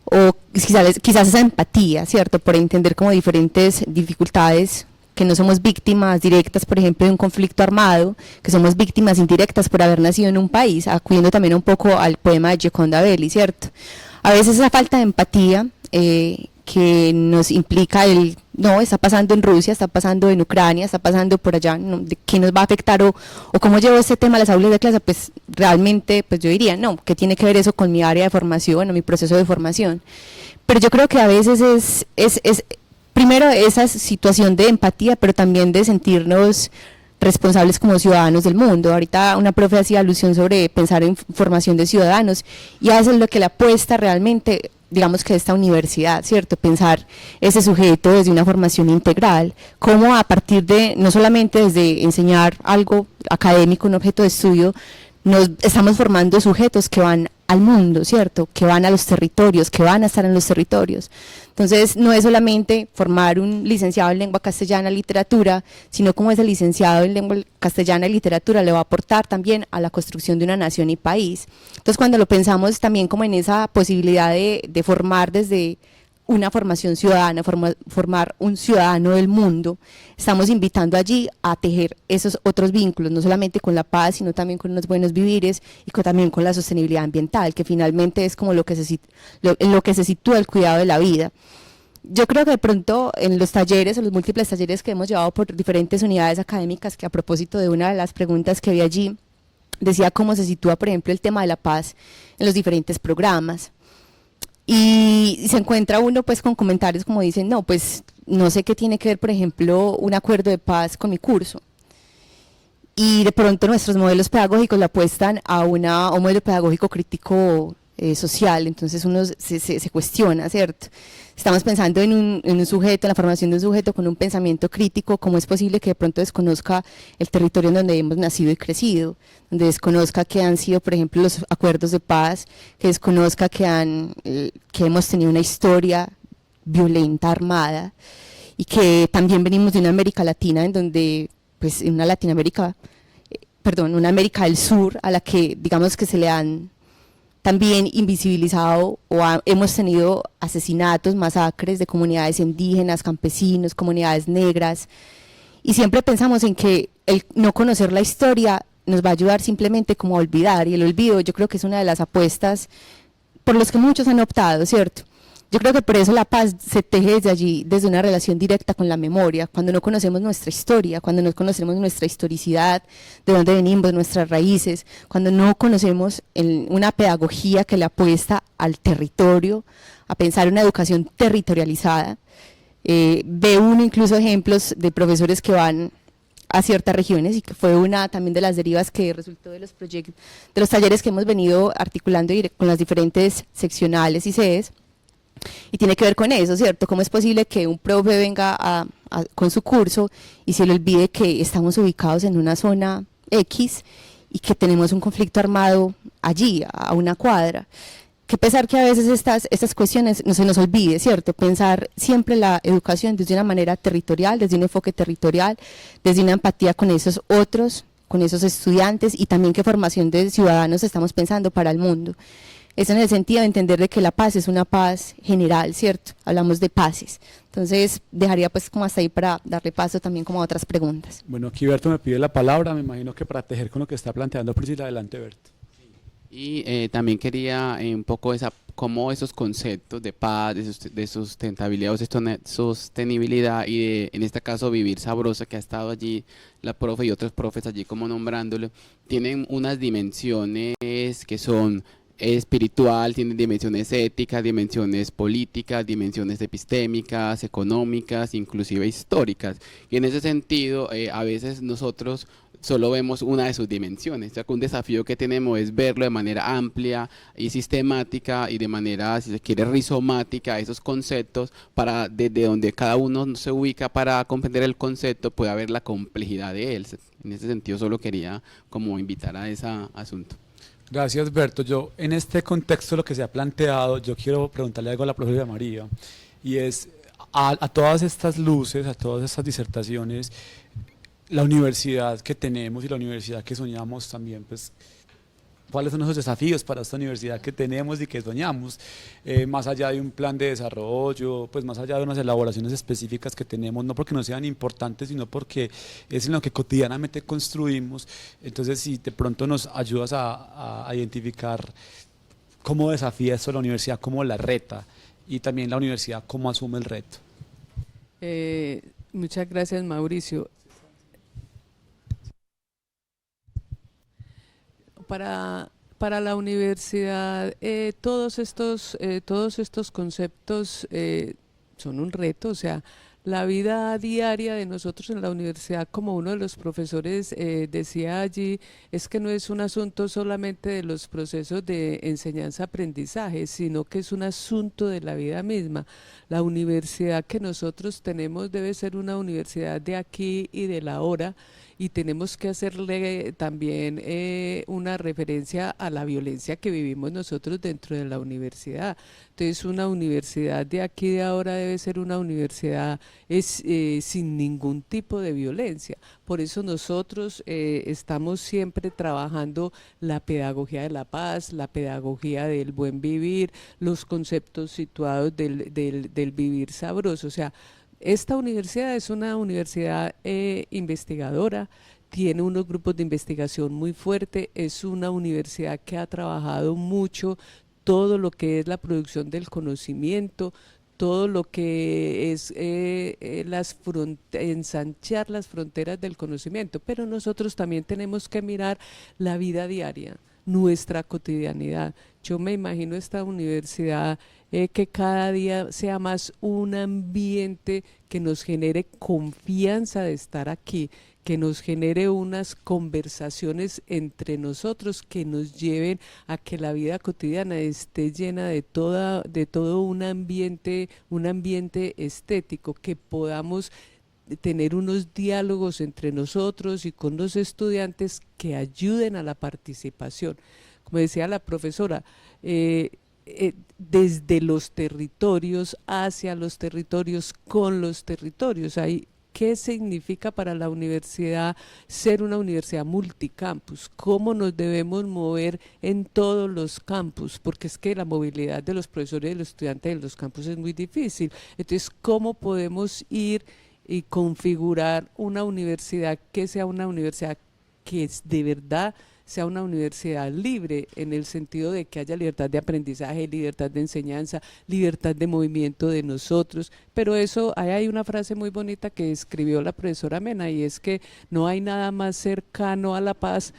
o quizás esa empatía, ¿cierto?, por entender como diferentes dificultades, que no somos víctimas directas, por ejemplo, de un conflicto armado, que somos víctimas indirectas por haber nacido en un país, acudiendo también un poco al poema de Gioconda Belli, ¿cierto? A veces esa falta de empatía que nos implica no, está pasando en Rusia, está pasando en Ucrania, está pasando por allá, ¿no?, de qué nos va a afectar o cómo llevo este tema a las aulas de clase, pues realmente pues yo diría, no, ¿qué tiene que ver eso con mi área de formación o mi proceso de formación? Pero yo creo que a veces es primero esa situación de empatía, pero también de sentirnos responsables como ciudadanos del mundo. Ahorita una profe hacía alusión sobre pensar en formación de ciudadanos, y a eso es lo que le apuesta realmente, digamos que esta universidad, ¿cierto? Pensar ese sujeto desde una formación integral, cómo a partir de, no solamente desde enseñar algo académico, un objeto de estudio, nos estamos formando sujetos que van al mundo, ¿cierto? Que van a los territorios, que van a estar en los territorios. Entonces, no es solamente formar un licenciado en lengua castellana y literatura, sino como ese licenciado en lengua castellana y literatura le va a aportar también a la construcción de una nación y país. Entonces, cuando lo pensamos también como en esa posibilidad de formar desde una formación ciudadana, formar un ciudadano del mundo, estamos invitando allí a tejer esos otros vínculos, no solamente con la paz, sino también con los buenos vivires y también con la sostenibilidad ambiental, que finalmente es como en lo que se sitúa el cuidado de la vida. Yo creo que de pronto en los talleres, en los múltiples talleres que hemos llevado por diferentes unidades académicas, que a propósito de una de las preguntas que vi allí, decía cómo se sitúa, por ejemplo, el tema de la paz en los diferentes programas. Y se encuentra uno pues con comentarios como dicen, no, pues no sé qué tiene que ver, por ejemplo, un acuerdo de paz con mi curso. Y de pronto nuestros modelos pedagógicos lo apuestan a un modelo pedagógico crítico social, entonces uno se cuestiona, ¿cierto? Estamos pensando en un sujeto, en la formación de un sujeto con un pensamiento crítico, ¿cómo es posible que de pronto desconozca el territorio en donde hemos nacido y crecido? Donde desconozca que han sido, por ejemplo, los acuerdos de paz, que desconozca que hemos tenido una historia violenta, armada, y que también venimos de una América Latina en donde, pues, una América del Sur a la que, digamos que se le han también invisibilizado hemos tenido asesinatos, masacres de comunidades indígenas, campesinos, comunidades negras, y siempre pensamos en que el no conocer la historia nos va a ayudar simplemente como a olvidar, y el olvido yo creo que es una de las apuestas por las que muchos han optado, ¿cierto? Yo creo que por eso la paz se teje desde allí, desde una relación directa con la memoria, cuando no conocemos nuestra historia, cuando no conocemos nuestra historicidad, de dónde venimos, nuestras raíces, cuando no conocemos una pedagogía que le apuesta al territorio, a pensar una educación territorializada. Ve uno incluso ejemplos de profesores que van a ciertas regiones, y que fue una también de las derivas que resultó de los proyectos, de los talleres que hemos venido articulando con las diferentes seccionales y sedes. Y tiene que ver con eso, ¿cierto? ¿Cómo es posible que un profe venga con su curso y se le olvide que estamos ubicados en una zona X y que tenemos un conflicto armado allí, a una cuadra? Qué pesar que a veces estas cuestiones no se nos olvide, ¿cierto? Pensar siempre la educación desde una manera territorial, desde un enfoque territorial, desde una empatía con esos otros, con esos estudiantes, y también qué formación de ciudadanos estamos pensando para el mundo. Es en el sentido de entender de que la paz es una paz general, ¿cierto? Hablamos de paces. Entonces, dejaría pues como hasta ahí para darle paso también como a otras preguntas. Bueno, aquí Berto me pide la palabra, me imagino que para tejer con lo que está planteando Priscila. Adelante, Berto. Y también quería un poco cómo esos conceptos de paz, de sustentabilidad o sostenibilidad y en este caso vivir sabroso, que ha estado allí la profe y otros profes allí como nombrándolo, tienen unas dimensiones que son espiritual, tienen dimensiones éticas, dimensiones políticas, dimensiones epistémicas, económicas, inclusive históricas. Y en ese sentido, a veces nosotros solo vemos una de sus dimensiones. O sea, que un desafío que tenemos es verlo de manera amplia y sistemática y de manera, si se quiere, rizomática, esos conceptos, para desde donde cada uno se ubica para comprender el concepto, pueda ver la complejidad de él. En ese sentido, solo quería como invitar a ese asunto. Gracias, Berto. Yo, en este contexto, lo que se ha planteado, yo quiero preguntarle algo a la profesora María, y es a todas estas luces, a todas estas disertaciones, la universidad que tenemos y la universidad que soñamos también, pues, ¿cuáles son esos desafíos para esta universidad que tenemos y que soñamos? Más allá de un plan de desarrollo, pues más allá de unas elaboraciones específicas que tenemos, no porque no sean importantes, sino porque es en lo que cotidianamente construimos. Entonces, si de pronto nos ayudas a identificar cómo desafía esto la universidad, cómo la reta, y también la universidad cómo asume el reto. Muchas gracias, Mauricio. Para la universidad, todos estos conceptos son un reto. O sea, la vida diaria de nosotros en la universidad, como uno de los profesores decía allí, es que no es un asunto solamente de los procesos de enseñanza-aprendizaje, sino que es un asunto de la vida misma. La universidad que nosotros tenemos debe ser una universidad de aquí y de la ahora, y tenemos que hacerle también una referencia a la violencia que vivimos nosotros dentro de la universidad. Entonces, una universidad de aquí y de ahora debe ser una universidad sin ningún tipo de violencia. Por eso nosotros estamos siempre trabajando la pedagogía de la paz, la pedagogía del buen vivir, los conceptos situados del vivir sabroso. O sea, esta universidad es una universidad investigadora, tiene unos grupos de investigación muy fuertes, es una universidad que ha trabajado mucho todo lo que es la producción del conocimiento, todo lo que es ensanchar las fronteras del conocimiento, pero nosotros también tenemos que mirar la vida diaria, nuestra cotidianidad. Yo me imagino esta universidad que cada día sea más un ambiente que nos genere confianza de estar aquí, que nos genere unas conversaciones entre nosotros que nos lleven a que la vida cotidiana esté llena de todo un ambiente estético, que podamos tener unos diálogos entre nosotros y con los estudiantes que ayuden a la participación. Como decía la profesora, desde los territorios hacia los territorios, con los territorios. ¿Qué significa para la universidad ser una universidad multicampus? ¿Cómo nos debemos mover en todos los campus? Porque es que la movilidad de los profesores y de los estudiantes en los campus es muy difícil. Entonces, ¿cómo podemos ir y configurar una universidad que sea una universidad que de verdad sea una universidad libre, en el sentido de que haya libertad de aprendizaje, libertad de enseñanza, libertad de movimiento de nosotros? Pero eso, ahí hay una frase muy bonita que escribió la profesora Mena, y es que no hay nada más cercano a la paz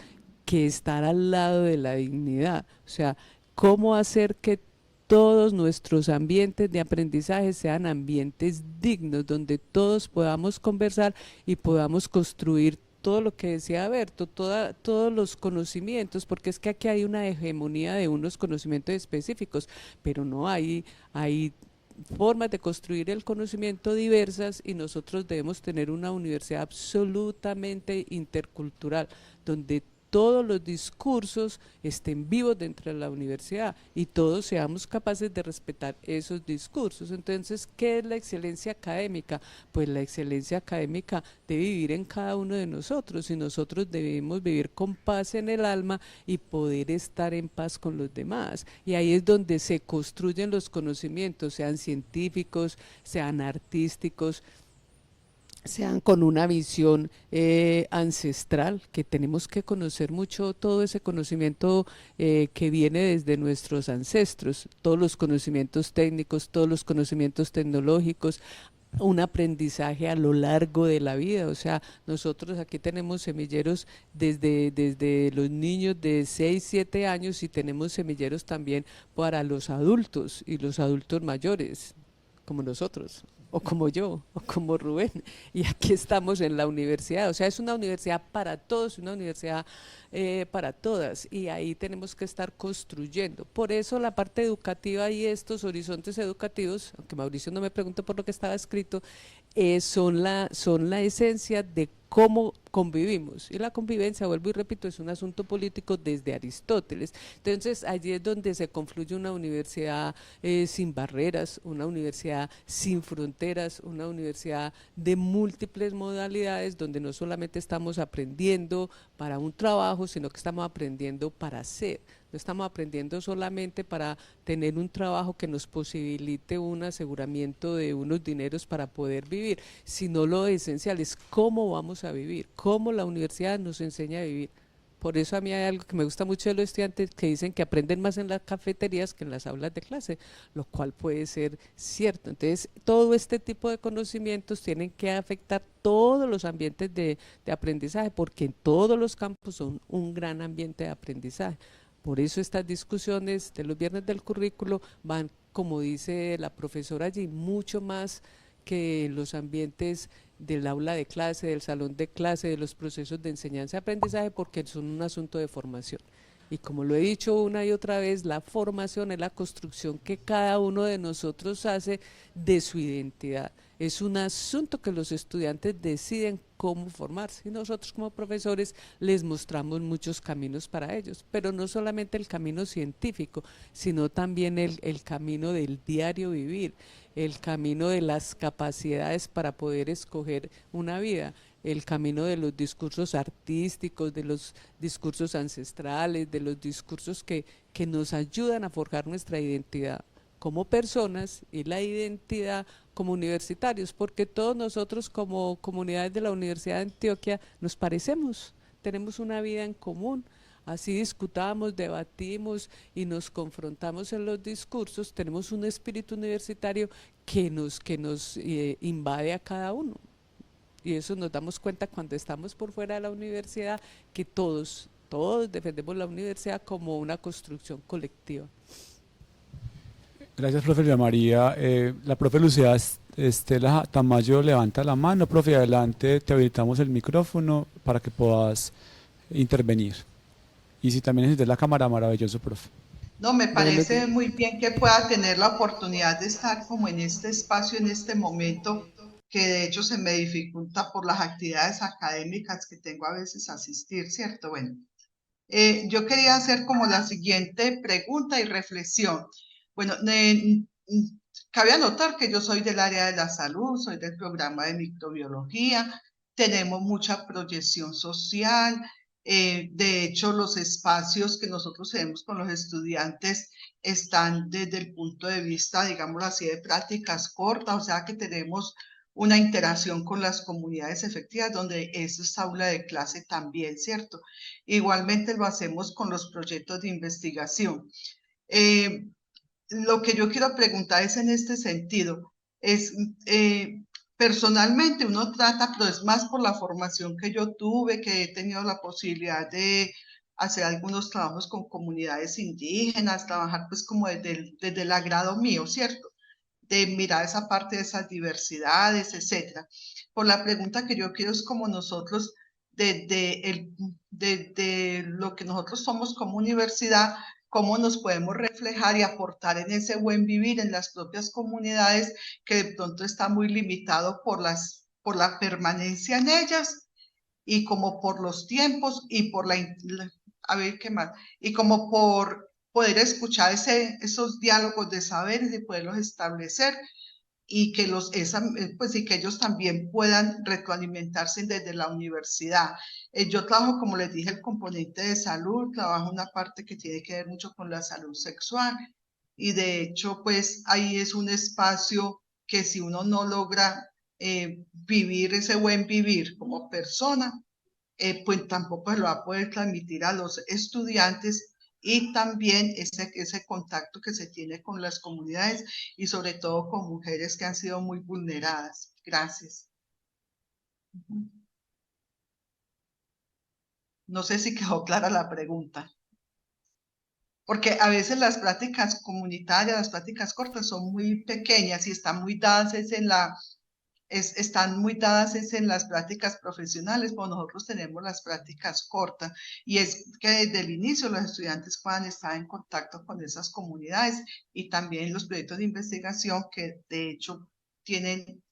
que estar al lado de la dignidad. O sea, ¿cómo hacer que todos nuestros ambientes de aprendizaje sean ambientes dignos, donde todos podamos conversar y podamos construir todo lo que decía Berto, todos los conocimientos, porque es que aquí hay una hegemonía de unos conocimientos específicos, pero no hay formas de construir el conocimiento diversas, y nosotros debemos tener una universidad absolutamente intercultural, donde todos los discursos estén vivos dentro de la universidad y todos seamos capaces de respetar esos discursos. Entonces, ¿qué es la excelencia académica? Pues la excelencia académica debe vivir en cada uno de nosotros, y nosotros debemos vivir con paz en el alma y poder estar en paz con los demás. Y ahí es donde se construyen los conocimientos, sean científicos, sean artísticos, sean con una visión ancestral, que tenemos que conocer mucho todo ese conocimiento que viene desde nuestros ancestros, todos los conocimientos técnicos, todos los conocimientos tecnológicos, un aprendizaje a lo largo de la vida. O sea, nosotros aquí tenemos semilleros desde los niños de 6, 7 años, y tenemos semilleros también para los adultos y los adultos mayores, como nosotros, o como yo, o como Rubén, y aquí estamos en la universidad. O sea, es una universidad para todos, una universidad para todas, y ahí tenemos que estar construyendo. Por eso la parte educativa y estos horizontes educativos, aunque Mauricio no me preguntó por lo que estaba escrito, son la esencia de cómo convivimos. Y la convivencia, vuelvo y repito, es un asunto político desde Aristóteles. Entonces, allí es donde se confluye una universidad sin barreras, una universidad sin fronteras, una universidad de múltiples modalidades, donde no solamente estamos aprendiendo para un trabajo, sino que estamos aprendiendo para ser. No estamos aprendiendo solamente para tener un trabajo que nos posibilite un aseguramiento de unos dineros para poder vivir, sino lo esencial es cómo vamos a vivir, cómo la universidad nos enseña a vivir. Por eso a mí hay algo que me gusta mucho de los estudiantes, que dicen que aprenden más en las cafeterías que en las aulas de clase, lo cual puede ser cierto. Entonces, todo este tipo de conocimientos tienen que afectar todos los ambientes de aprendizaje, porque en todos los campos son un gran ambiente de aprendizaje. Por eso estas discusiones de los viernes del currículo van, como dice la profesora allí, mucho más que los ambientes del aula de clase, del salón de clase, de los procesos de enseñanza y aprendizaje, porque son un asunto de formación. Y como lo he dicho una y otra vez, la formación es la construcción que cada uno de nosotros hace de su identidad. Es un asunto que los estudiantes deciden cómo formarse y nosotros como profesores les mostramos muchos caminos para ellos, pero no solamente el camino científico, sino también el camino del diario vivir, el camino de las capacidades para poder escoger una vida, el camino de los discursos artísticos, de los discursos ancestrales, de los discursos que nos ayudan a forjar nuestra identidad como personas y la identidad como universitarios, porque todos nosotros como comunidades de la Universidad de Antioquia nos parecemos, tenemos una vida en común, así discutamos, debatimos y nos confrontamos en los discursos, tenemos un espíritu universitario que nos invade a cada uno. Y eso nos damos cuenta cuando estamos por fuera de la universidad, que todos defendemos la universidad como una construcción colectiva. Gracias, profe Lina María. La profe Lucía Estela Tamayo levanta la mano. Profe, adelante, te habilitamos el micrófono para que puedas intervenir. Y si también necesitas la cámara, maravilloso, profe. No, me parece muy bien que pueda tener la oportunidad de estar como en este espacio, en este momento, que de hecho se me dificulta por las actividades académicas que tengo a veces asistir, ¿cierto? Bueno, yo quería hacer como la siguiente pregunta y reflexión. Bueno, cabe anotar que yo soy del área de la salud, soy del programa de microbiología, tenemos mucha proyección social, de hecho los espacios que nosotros tenemos con los estudiantes están desde el punto de vista, digámoslo así, de prácticas cortas, o sea que tenemos una interacción con las comunidades efectivas, donde eso es aula de clase también, ¿cierto? Igualmente lo hacemos con los proyectos de investigación. Lo que yo quiero preguntar es en este sentido, personalmente uno trata, pero es más por la formación que yo tuve, que he tenido la posibilidad de hacer algunos trabajos con comunidades indígenas, trabajar pues como desde el agrado mío, ¿cierto? De mirar esa parte de esas diversidades, etcétera. Por la pregunta que yo quiero es como nosotros, desde lo que nosotros somos como universidad, cómo nos podemos reflejar y aportar en ese buen vivir en las propias comunidades que de pronto está muy limitado por la permanencia en ellas y como por los tiempos y por a ver qué más, y como por poder escuchar esos diálogos de saberes y poderlos establecer y que y que ellos también puedan retroalimentarse desde la universidad. Yo trabajo, como les dije, el componente de salud, trabajo una parte que tiene que ver mucho con la salud sexual y de hecho, pues ahí es un espacio que si uno no logra vivir ese buen vivir como persona, pues tampoco lo va a poder transmitir a los estudiantes y también ese contacto que se tiene con las comunidades y sobre todo con mujeres que han sido muy vulneradas. Gracias. No sé si quedó clara la pregunta. Porque a veces las prácticas comunitarias, las prácticas cortas son muy pequeñas y están muy dadas están muy dadas en las prácticas profesionales, pero nosotros tenemos las prácticas cortas y es que desde el inicio los estudiantes puedan estar en contacto con esas comunidades y también los proyectos de investigación que de hecho tienen,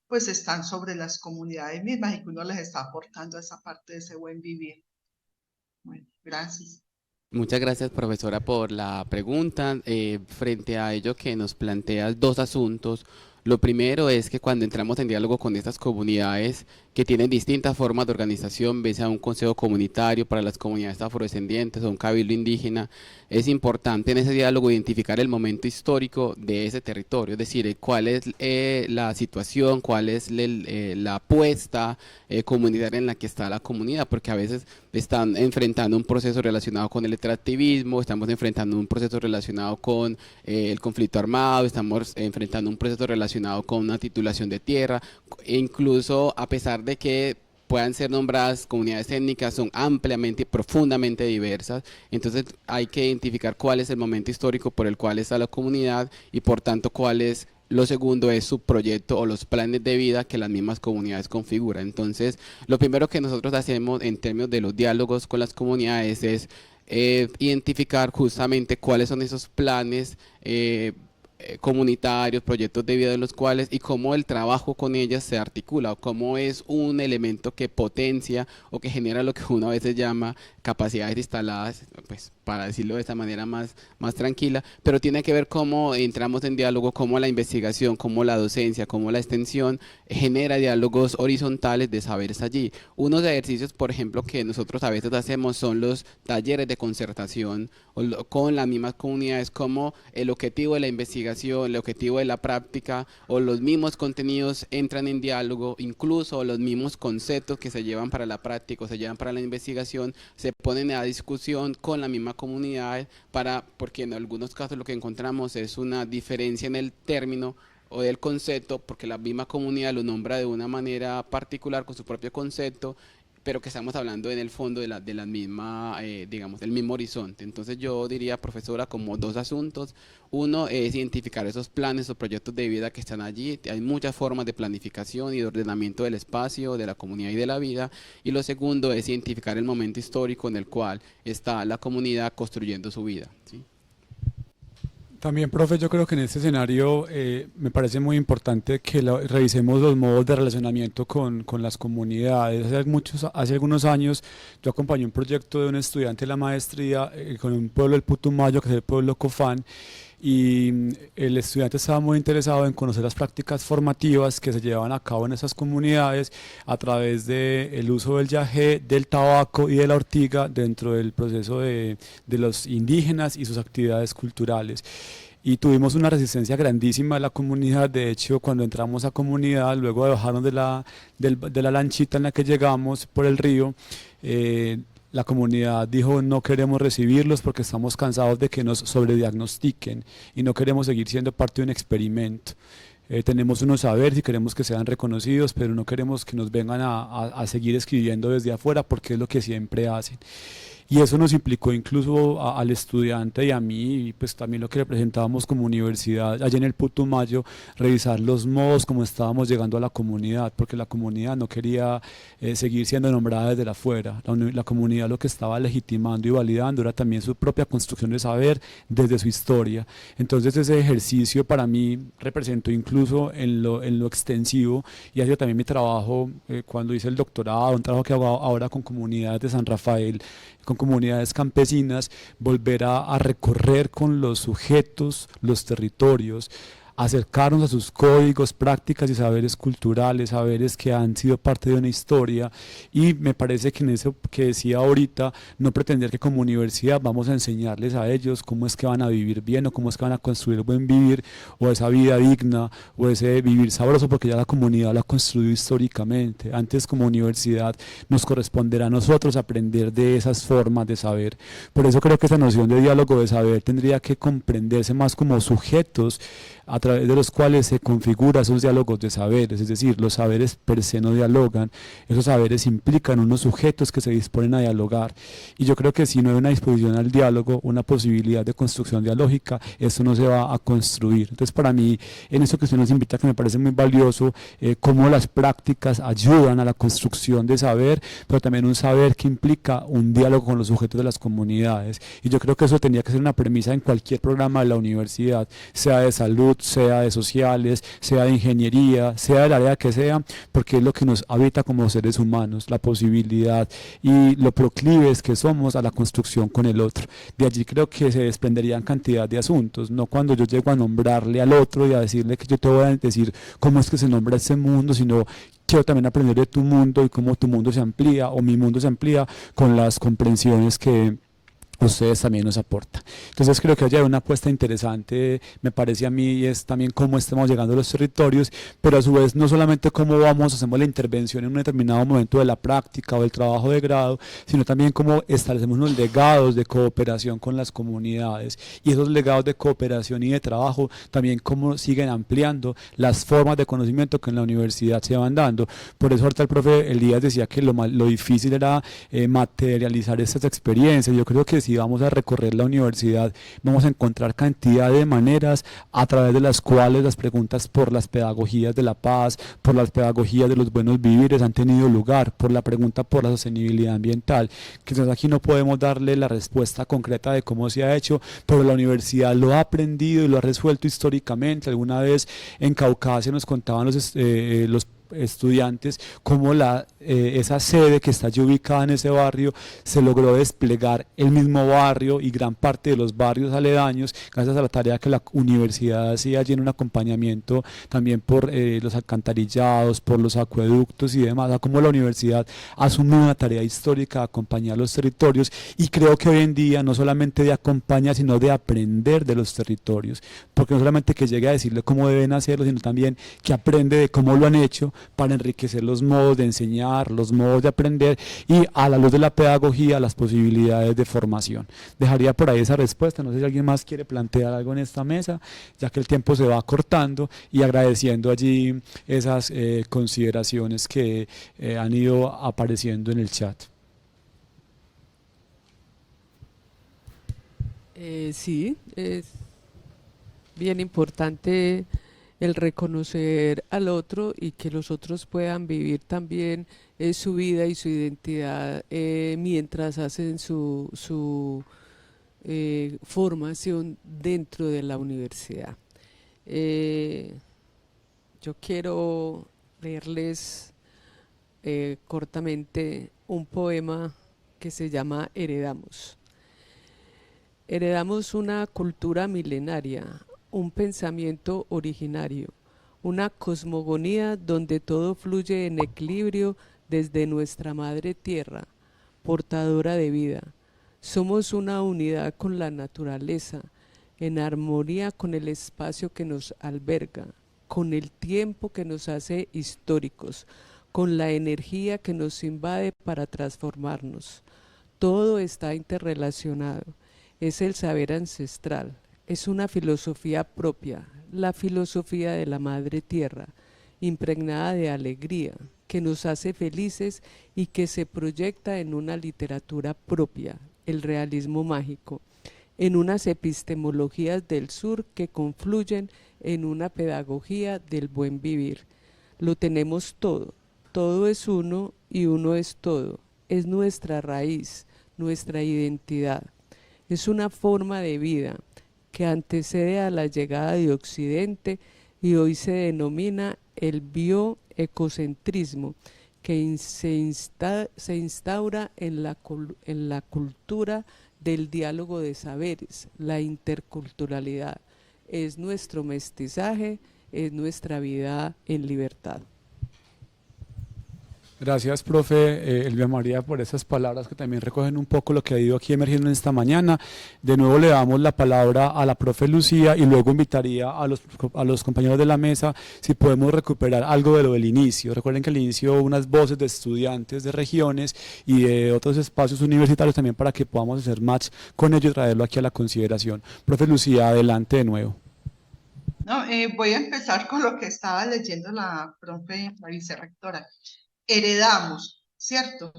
pues están sobre las comunidades mismas y que uno les está aportando esa parte de ese buen vivir. Bueno, gracias. Muchas gracias, profesora, por la pregunta. Frente a ello que nos planteas dos asuntos. Lo primero es que cuando entramos en diálogo con estas comunidades que tienen distintas formas de organización, bien sea un consejo comunitario para las comunidades afrodescendientes o un cabildo indígena, es importante en ese diálogo identificar el momento histórico de ese territorio, es decir, cuál es la situación, cuál es la apuesta comunitaria en la que está la comunidad, porque a veces están enfrentando un proceso relacionado con el extractivismo, estamos enfrentando un proceso relacionado con el conflicto armado, estamos enfrentando un proceso relacionado con una titulación de tierra, e incluso a pesar de que puedan ser nombradas comunidades étnicas son ampliamente y profundamente diversas, entonces hay que identificar cuál es el momento histórico por el cual está la comunidad y por tanto cuál es. Lo segundo es su proyecto o los planes de vida que las mismas comunidades configuran. Entonces, lo primero que nosotros hacemos en términos de los diálogos con las comunidades es identificar justamente cuáles son esos planes comunitarios, proyectos de vida de los cuales y cómo el trabajo con ellas se articula, o cómo es un elemento que potencia o que genera lo que uno a veces llama capacidades instaladas, pues para decirlo de esta manera más tranquila, pero tiene que ver cómo entramos en diálogo, cómo la investigación, cómo la docencia, cómo la extensión genera diálogos horizontales de saberes allí. Unos ejercicios, por ejemplo, que nosotros a veces hacemos son los talleres de concertación con las mismas comunidades, como el objetivo de la investigación, el objetivo de la práctica o los mismos contenidos entran en diálogo, incluso los mismos conceptos que se llevan para la práctica o se llevan para la investigación se ponen a discusión con la misma comunidad porque en algunos casos lo que encontramos es una diferencia en el término o del concepto, porque la misma comunidad lo nombra de una manera particular con su propio concepto, pero que estamos hablando en el fondo de la misma, digamos, del mismo horizonte. Entonces yo diría, profesora, como dos asuntos. Uno es identificar esos planes o proyectos de vida que están allí. Hay muchas formas de planificación y de ordenamiento del espacio, de la comunidad y de la vida. Y lo segundo es identificar el momento histórico en el cual está la comunidad construyendo su vida, ¿sí? También, profe, yo creo que en este escenario me parece muy importante que revisemos los modos de relacionamiento con las comunidades. Hace algunos años yo acompañé un proyecto de un estudiante de la maestría con un pueblo del Putumayo, que es el pueblo Cofán, y el estudiante estaba muy interesado en conocer las prácticas formativas que se llevaban a cabo en esas comunidades a través del uso del yagé, del tabaco y de la ortiga dentro del proceso de los indígenas y sus actividades culturales. Y tuvimos una resistencia grandísima de la comunidad. De hecho, cuando entramos a comunidad, luego de bajarnos de la lanchita en la que llegamos por el río, la comunidad dijo: no queremos recibirlos porque estamos cansados de que nos sobrediagnostiquen y no queremos seguir siendo parte de un experimento. Tenemos unos saberes y queremos que sean reconocidos, pero no queremos que nos vengan a seguir escribiendo desde afuera, porque es lo que siempre hacen. Y eso nos implicó incluso al estudiante y a mí, y pues también lo que representábamos como universidad allá en el Putumayo, revisar los modos como estábamos llegando a la comunidad, porque la comunidad no quería seguir siendo nombrada desde afuera. La comunidad lo que estaba legitimando y validando era también su propia construcción de saber desde su historia. Entonces ese ejercicio para mí representó incluso en lo extensivo, y ha sido también mi trabajo cuando hice el doctorado, un trabajo que hago ahora con comunidades de San Rafael, con comunidades campesinas, volver a recorrer con los sujetos los territorios, acercarnos a sus códigos, prácticas y saberes culturales, saberes que han sido parte de una historia. Y me parece que en eso que decía ahorita, no pretender que como universidad vamos a enseñarles a ellos cómo es que van a vivir bien o cómo es que van a construir buen vivir o esa vida digna o ese vivir sabroso, porque ya la comunidad lo ha construido históricamente. Antes, como universidad, nos corresponderá a nosotros aprender de esas formas de saber. Por eso creo que esa noción de diálogo de saber tendría que comprenderse más como sujetos a través de los cuales se configuran esos diálogos de saberes, es decir, los saberes per se no dialogan, esos saberes implican unos sujetos que se disponen a dialogar, y yo creo que si no hay una disposición al diálogo, una posibilidad de construcción dialógica, eso no se va a construir. Entonces, para mí, en eso que usted nos invita, que me parece muy valioso, cómo las prácticas ayudan a la construcción de saber, pero también un saber que implica un diálogo con los sujetos de las comunidades, y yo creo que eso tendría que ser una premisa en cualquier programa de la universidad, sea de salud, sea de sociales, sea de ingeniería, sea del área que sea, porque es lo que nos habita como seres humanos, la posibilidad y lo proclives que somos a la construcción con el otro. De allí creo que se desprenderían cantidad de asuntos, no cuando yo llego a nombrarle al otro y a decirle que yo te voy a decir cómo es que se nombra este mundo, sino quiero también aprender de tu mundo y cómo tu mundo se amplía o mi mundo se amplía con las comprensiones que ustedes también nos aportan. Entonces creo que hay una apuesta interesante, me parece a mí, y es también cómo estamos llegando a los territorios, pero a su vez no solamente cómo hacemos la intervención en un determinado momento de la práctica o del trabajo de grado, sino también cómo establecemos unos legados de cooperación con las comunidades, y esos legados de cooperación y de trabajo también cómo siguen ampliando las formas de conocimiento que en la universidad se van dando. Por eso ahorita el profe Elías decía que lo difícil era materializar estas experiencias. Yo creo que si vamos a recorrer la universidad, vamos a encontrar cantidad de maneras a través de las cuales las preguntas por las pedagogías de la paz, por las pedagogías de los buenos vivires han tenido lugar, por la pregunta por la sostenibilidad ambiental. Quizás aquí no podemos darle la respuesta concreta de cómo se ha hecho, pero la universidad lo ha aprendido y lo ha resuelto históricamente. Alguna vez en Caucasia nos contaban los estudiantes cómo esa sede que está allí ubicada en ese barrio se logró desplegar el mismo barrio y gran parte de los barrios aledaños gracias a la tarea que la universidad hacía allí en un acompañamiento también por los alcantarillados, por los acueductos y demás, a cómo la universidad asume una tarea histórica de acompañar los territorios, y creo que hoy en día no solamente de acompañar sino de aprender de los territorios, porque no solamente que llegue a decirle cómo deben hacerlo, sino también que aprende de cómo lo han hecho para enriquecer los modos de enseñar, los modos de aprender, y a la luz de la pedagogía las posibilidades de formación. Dejaría por ahí esa respuesta, no sé si alguien más quiere plantear algo en esta mesa, ya que el tiempo se va cortando, y agradeciendo allí esas consideraciones que han ido apareciendo en el chat. Sí, es bien importante el reconocer al otro y que los otros puedan vivir también su vida y su identidad mientras hacen su formación dentro de la universidad. Yo quiero leerles cortamente un poema que se llama Heredamos. Heredamos una cultura milenaria, un pensamiento originario, una cosmogonía donde todo fluye en equilibrio desde nuestra madre tierra, portadora de vida. Somos una unidad con la naturaleza, en armonía con el espacio que nos alberga, con el tiempo que nos hace históricos, con la energía que nos invade para transformarnos. Todo está interrelacionado, es el saber ancestral. Es una filosofía propia, la filosofía de la Madre Tierra, impregnada de alegría, que nos hace felices y que se proyecta en una literatura propia, el realismo mágico, en unas epistemologías del sur que confluyen en una pedagogía del buen vivir. Lo tenemos todo, todo es uno y uno es todo, es nuestra raíz, nuestra identidad, es una forma de vida que antecede a la llegada de Occidente y hoy se denomina el bioecocentrismo, que se instaura en la cultura del diálogo de saberes, la interculturalidad. Es nuestro mestizaje, es nuestra vida en libertad. Gracias, profe Elvia María, por esas palabras que también recogen un poco lo que ha ido aquí emergiendo en esta mañana. De nuevo le damos la palabra a la profe Lucía y luego invitaría a los compañeros de la mesa si podemos recuperar algo de lo del inicio. Recuerden que al inicio hubo unas voces de estudiantes de regiones y de otros espacios universitarios también para que podamos hacer match con ellos y traerlo aquí a la consideración. Profe Lucía, adelante de nuevo. No, voy a empezar con lo que estaba leyendo la profe, la vicerrectora. Heredamos, ¿cierto?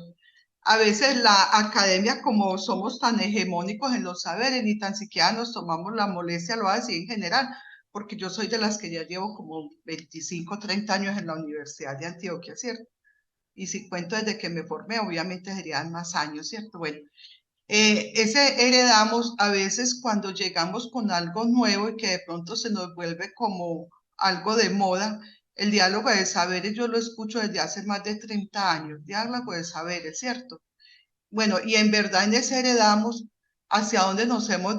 A veces la academia, como somos tan hegemónicos en los saberes, ni tan siquiera nos tomamos la molestia, lo voy a decir en general, porque yo soy de las que ya llevo como 25, 30 años en la Universidad de Antioquia, ¿cierto? Y si cuento desde que me formé, obviamente serían más años, ¿cierto? Bueno, ese heredamos a veces cuando llegamos con algo nuevo y que de pronto se nos vuelve como algo de moda. El diálogo de saberes yo lo escucho desde hace más de 30 años, diálogo de saberes, ¿cierto? Bueno, y en verdad en ese heredamos hacia donde nos hemos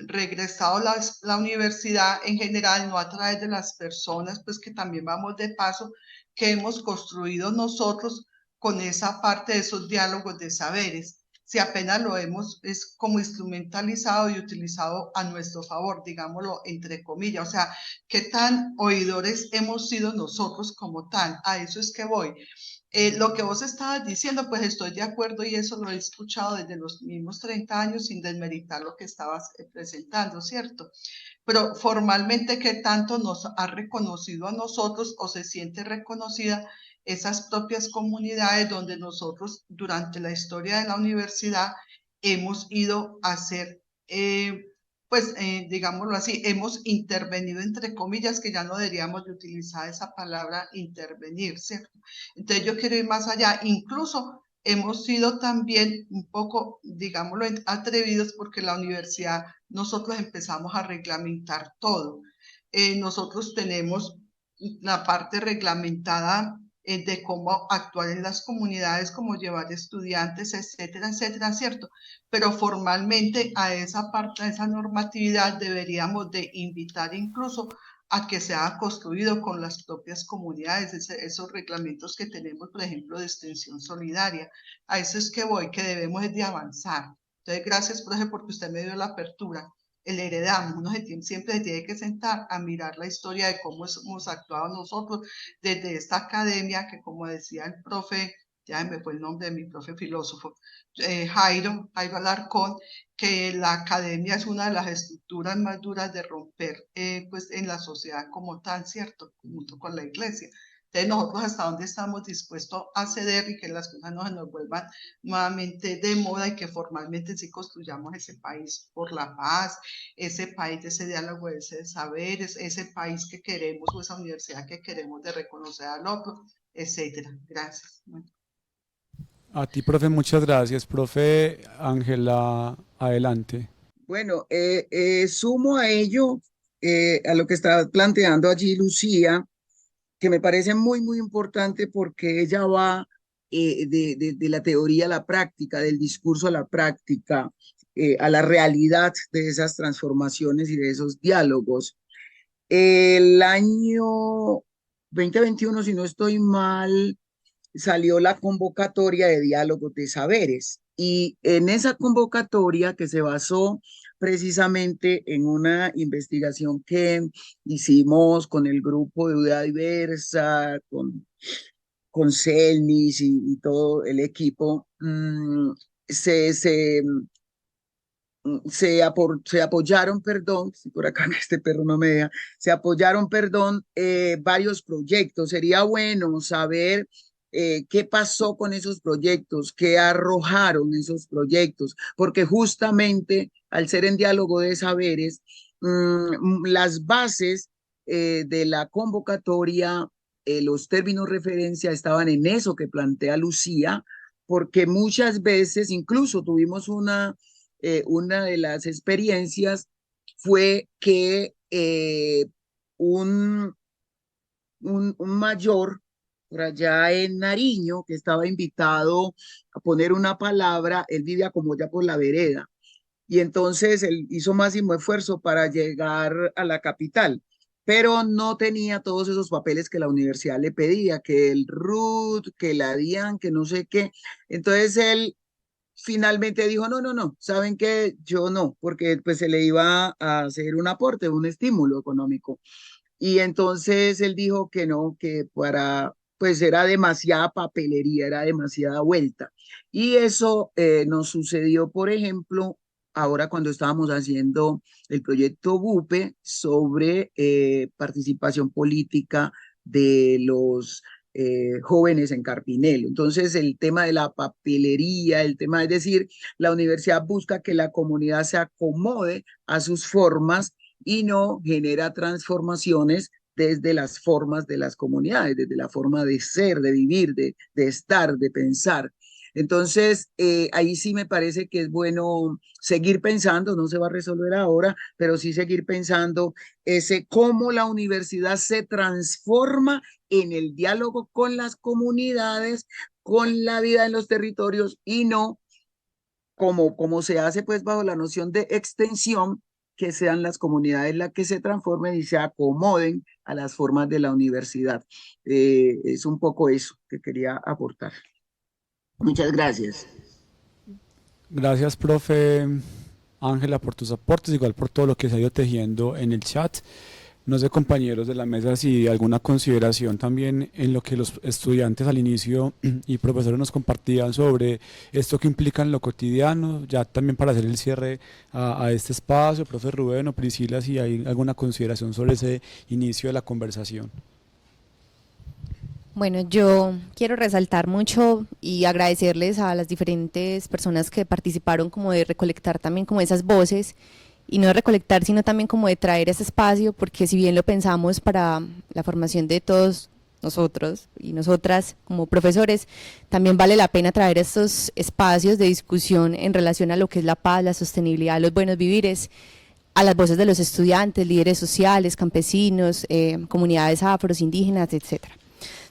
regresado la universidad en general, no a través de las personas, pues que también vamos de paso, que hemos construido nosotros con esa parte de esos diálogos de saberes. si apenas lo hemos es como instrumentalizado y utilizado a nuestro favor, digámoslo entre comillas? O sea, ¿qué tan oidores hemos sido nosotros como tal? A eso es que voy. Lo que vos estabas diciendo, pues estoy de acuerdo y eso lo he escuchado desde los mismos 30 años sin desmeritar lo que estabas presentando, ¿cierto? Pero formalmente, ¿qué tanto nos ha reconocido a nosotros o se siente reconocida esas propias comunidades donde nosotros durante la historia de la universidad hemos ido a hacer, digámoslo así, hemos intervenido entre comillas, que ya no deberíamos de utilizar esa palabra intervenir, ¿cierto? Entonces yo quiero ir más allá, incluso hemos sido también un poco, digámoslo, atrevidos porque la universidad, nosotros empezamos a reglamentar todo. Nosotros tenemos la parte reglamentada de cómo actuar en las comunidades, cómo llevar estudiantes, etcétera, etcétera, ¿cierto? Pero formalmente a esa parte, a esa normatividad deberíamos de invitar incluso a que se ha construido con las propias comunidades, esos reglamentos que tenemos, por ejemplo, de extensión solidaria. A eso es que voy, que debemos de avanzar. Entonces, gracias, profe, porque usted me dio la apertura. El heredamos, uno siempre se tiene que sentar a mirar la historia de cómo hemos actuado nosotros desde esta academia, que como decía el profe, ya me fue el nombre de mi profe filósofo, Jairo Alarcón, que la academia es una de las estructuras más duras de romper pues en la sociedad como tal, ¿cierto? Junto con la iglesia. Entonces nosotros hasta dónde estamos dispuestos a ceder y que las cosas no se nos vuelvan nuevamente de moda y que formalmente sí construyamos ese país por la paz, ese país de ese diálogo, de ese saber, ese país que queremos o esa universidad que queremos de reconocer al otro, etcétera. Gracias. Bueno. A ti, profe, muchas gracias. Profe Ángela, adelante. Bueno, sumo a ello, a lo que está planteando allí Lucía, que me parece muy, muy importante porque ella va de la teoría a la práctica, del discurso a la práctica, a la realidad de esas transformaciones y de esos diálogos. El año 2021, si no estoy mal, salió la convocatoria de diálogos de saberes y en esa convocatoria, que se basó precisamente en una investigación que hicimos con el grupo de UDA Diversa, con CELMIS y todo el equipo, se apoyaron, perdón, si por acá este perro no me deja, se apoyaron, perdón, varios proyectos. Sería bueno saber qué pasó con esos proyectos, qué arrojaron esos proyectos, porque justamente al ser en diálogo de saberes, las bases de la convocatoria, los términos referencia estaban en eso que plantea Lucía, porque muchas veces, incluso tuvimos una de las experiencias fue que un mayor por allá en Nariño, que estaba invitado a poner una palabra, él vivía como ya por la vereda, y entonces él hizo máximo esfuerzo para llegar a la capital, pero no tenía todos esos papeles que la universidad le pedía, que el RUT, que la DIAN, que no sé qué. Entonces él finalmente dijo, no, ¿saben qué? Yo no, porque pues se le iba a hacer un aporte, un estímulo económico. Y entonces él dijo que no, que pues era demasiada papelería, era demasiada vuelta. Y eso nos sucedió, por ejemplo, ahora cuando estábamos haciendo el proyecto BUPE sobre participación política de los jóvenes en Carpinelo. Entonces, el tema de la papelería, el tema, es decir, la universidad busca que la comunidad se acomode a sus formas y no genera transformaciones desde las formas de las comunidades, desde la forma de ser, de vivir, de estar, de pensar. Entonces, ahí sí me parece que es bueno seguir pensando, no se va a resolver ahora, pero sí seguir pensando cómo la universidad se transforma en el diálogo con las comunidades, con la vida en los territorios y no como se hace pues bajo la noción de extensión, que sean las comunidades las que se transformen y se acomoden a las formas de la universidad. Es un poco eso que quería aportar. Muchas gracias. Gracias, profe Ángela, por tus aportes, igual por todo lo que se ha ido tejiendo en el chat. No sé, compañeros de la mesa, si alguna consideración también en lo que los estudiantes al inicio y profesores nos compartían sobre esto que implica en lo cotidiano, ya también para hacer el cierre a este espacio, profe Rubén o Priscila, si hay alguna consideración sobre ese inicio de la conversación. Bueno, yo quiero resaltar mucho y agradecerles a las diferentes personas que participaron, como de recolectar también como esas voces, y no de recolectar, sino también como de traer ese espacio, porque si bien lo pensamos para la formación de todos nosotros y nosotras como profesores, también vale la pena traer estos espacios de discusión en relación a lo que es la paz, la sostenibilidad, los buenos vivires, a las voces de los estudiantes, líderes sociales, campesinos, comunidades afros, indígenas, etcétera.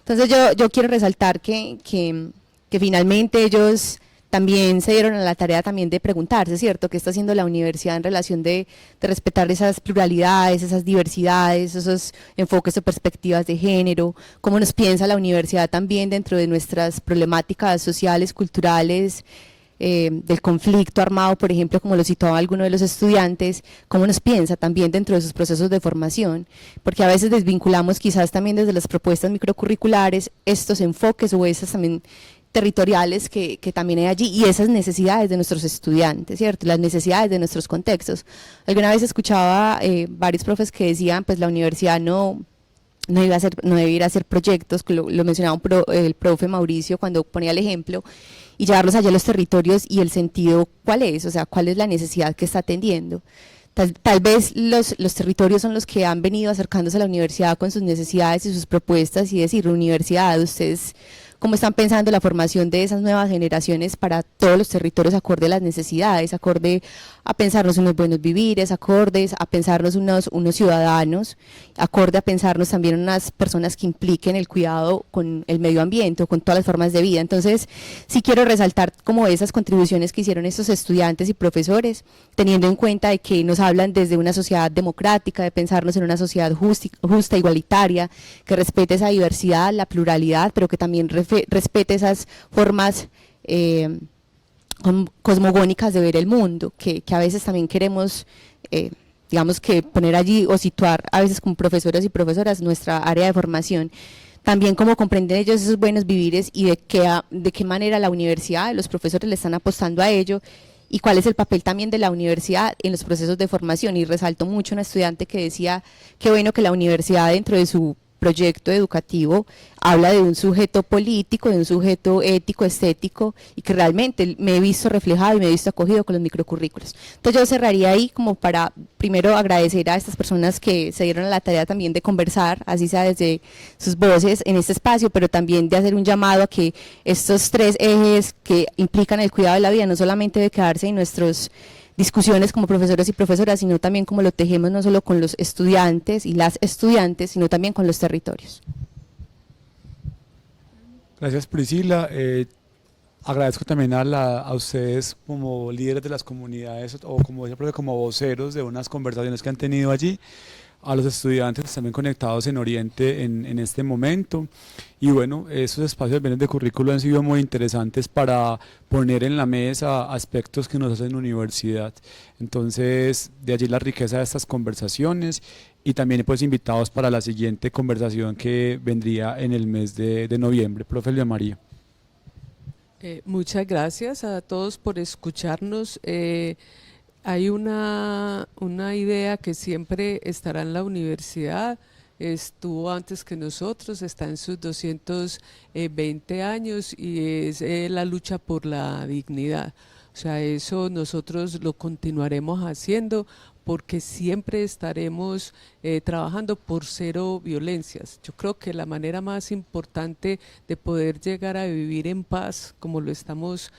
Entonces yo quiero resaltar que finalmente ellos también se dieron a la tarea también de preguntarse, ¿cierto?, qué está haciendo la universidad en relación de respetar esas pluralidades, esas diversidades, esos enfoques o perspectivas de género, cómo nos piensa la universidad también dentro de nuestras problemáticas sociales, culturales, del conflicto armado, por ejemplo, como lo citaba alguno de los estudiantes, cómo nos piensa también dentro de sus procesos de formación, porque a veces desvinculamos quizás también desde las propuestas microcurriculares estos enfoques o esas también territoriales que también hay allí, y esas necesidades de nuestros estudiantes, ¿cierto?, las necesidades de nuestros contextos. Alguna vez escuchaba varios profes que decían, pues la universidad no debía ir a hacer proyectos, lo mencionaba el profe Mauricio cuando ponía el ejemplo, y llevarlos allá a los territorios, y el sentido, ¿cuál es? O sea, ¿cuál es la necesidad que está atendiendo? Tal vez los territorios son los que han venido acercándose a la universidad con sus necesidades y sus propuestas, y decir, universidad, ustedes cómo están pensando la formación de esas nuevas generaciones para todos los territorios, acorde a las necesidades, acorde a pensarnos unos buenos vivires, acordes a pensarnos unos ciudadanos, acorde a pensarnos también unas personas que impliquen el cuidado con el medio ambiente o con todas las formas de vida. Entonces, sí quiero resaltar como esas contribuciones que hicieron estos estudiantes y profesores, teniendo en cuenta de que nos hablan desde una sociedad democrática, de pensarnos en una sociedad justa, igualitaria, que respete esa diversidad, la pluralidad, pero que también respete esas formas cosmogónicas de ver el mundo, que a veces también queremos, digamos que poner allí o situar a veces como profesores y profesoras nuestra área de formación. También cómo comprenden ellos esos buenos vivires y de qué manera la universidad, los profesores le están apostando a ello, y cuál es el papel también de la universidad en los procesos de formación. Y resalto mucho una estudiante que decía, qué bueno que la universidad dentro de su proyecto educativo habla de un sujeto político, de un sujeto ético, estético, y que realmente me he visto reflejado y me he visto acogido con los microcurrículos. Entonces yo cerraría ahí como para primero agradecer a estas personas que se dieron a la tarea también de conversar, así sea desde sus voces en este espacio, pero también de hacer un llamado a que estos tres ejes que implican el cuidado de la vida no solamente debe quedarse en nuestros discusiones como profesores y profesoras, sino también como lo tejemos no solo con los estudiantes y las estudiantes, sino también con los territorios. Gracias, Priscila. Agradezco también a ustedes como líderes de las comunidades, o como decía el profe, como voceros de unas conversaciones que han tenido allí, a los estudiantes también conectados en Oriente en este momento. Y bueno, esos espacios de bienes de currículo han sido muy interesantes para poner en la mesa aspectos que nos hacen universidad. Entonces, de allí la riqueza de estas conversaciones, y también pues invitados para la siguiente conversación que vendría en el mes de noviembre. Profe Elvia María. Muchas gracias a todos por escucharnos. Hay una idea que siempre estará en la universidad, estuvo antes que nosotros, está en sus 220 años, y es la lucha por la dignidad. O sea, eso nosotros lo continuaremos haciendo, porque siempre estaremos trabajando por cero violencias. Yo creo que la manera más importante de poder llegar a vivir en paz, como lo estamos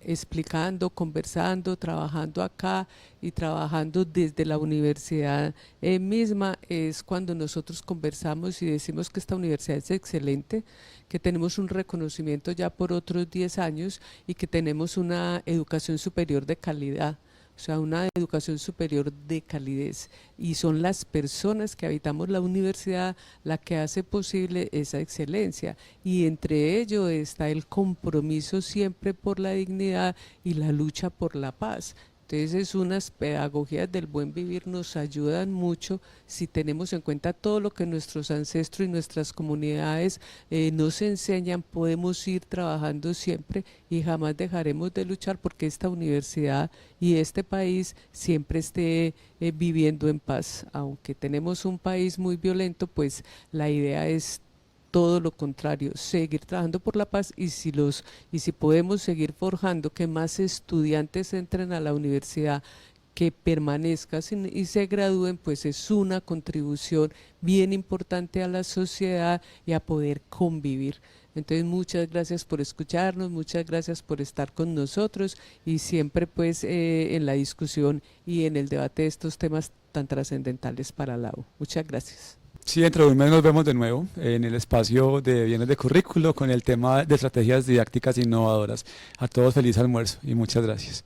explicando, conversando, trabajando acá y trabajando desde la universidad misma, es cuando nosotros conversamos y decimos que esta universidad es excelente, que tenemos un reconocimiento ya por otros 10 años y que tenemos una educación superior de calidad. o sea, una educación superior de calidez, y son las personas que habitamos la universidad la que hace posible esa excelencia, y entre ello está el compromiso siempre por la dignidad y la lucha por la paz. Entonces unas pedagogías del buen vivir nos ayudan mucho si tenemos en cuenta todo lo que nuestros ancestros y nuestras comunidades nos enseñan. Podemos ir trabajando siempre y jamás dejaremos de luchar porque esta universidad y este país siempre esté viviendo en paz. Aunque tenemos un país muy violento, pues la idea es todo lo contrario, seguir trabajando por la paz, y si podemos seguir forjando que más estudiantes entren a la universidad, que permanezcan y se gradúen, pues es una contribución bien importante a la sociedad y a poder convivir. Entonces muchas gracias por escucharnos, muchas gracias por estar con nosotros, y siempre pues en la discusión y en el debate de estos temas tan trascendentales para la U. Muchas gracias. Sí, dentro de un mes nos vemos de nuevo en el espacio de bienes de currículo con el tema de estrategias didácticas innovadoras. A todos feliz almuerzo y muchas gracias.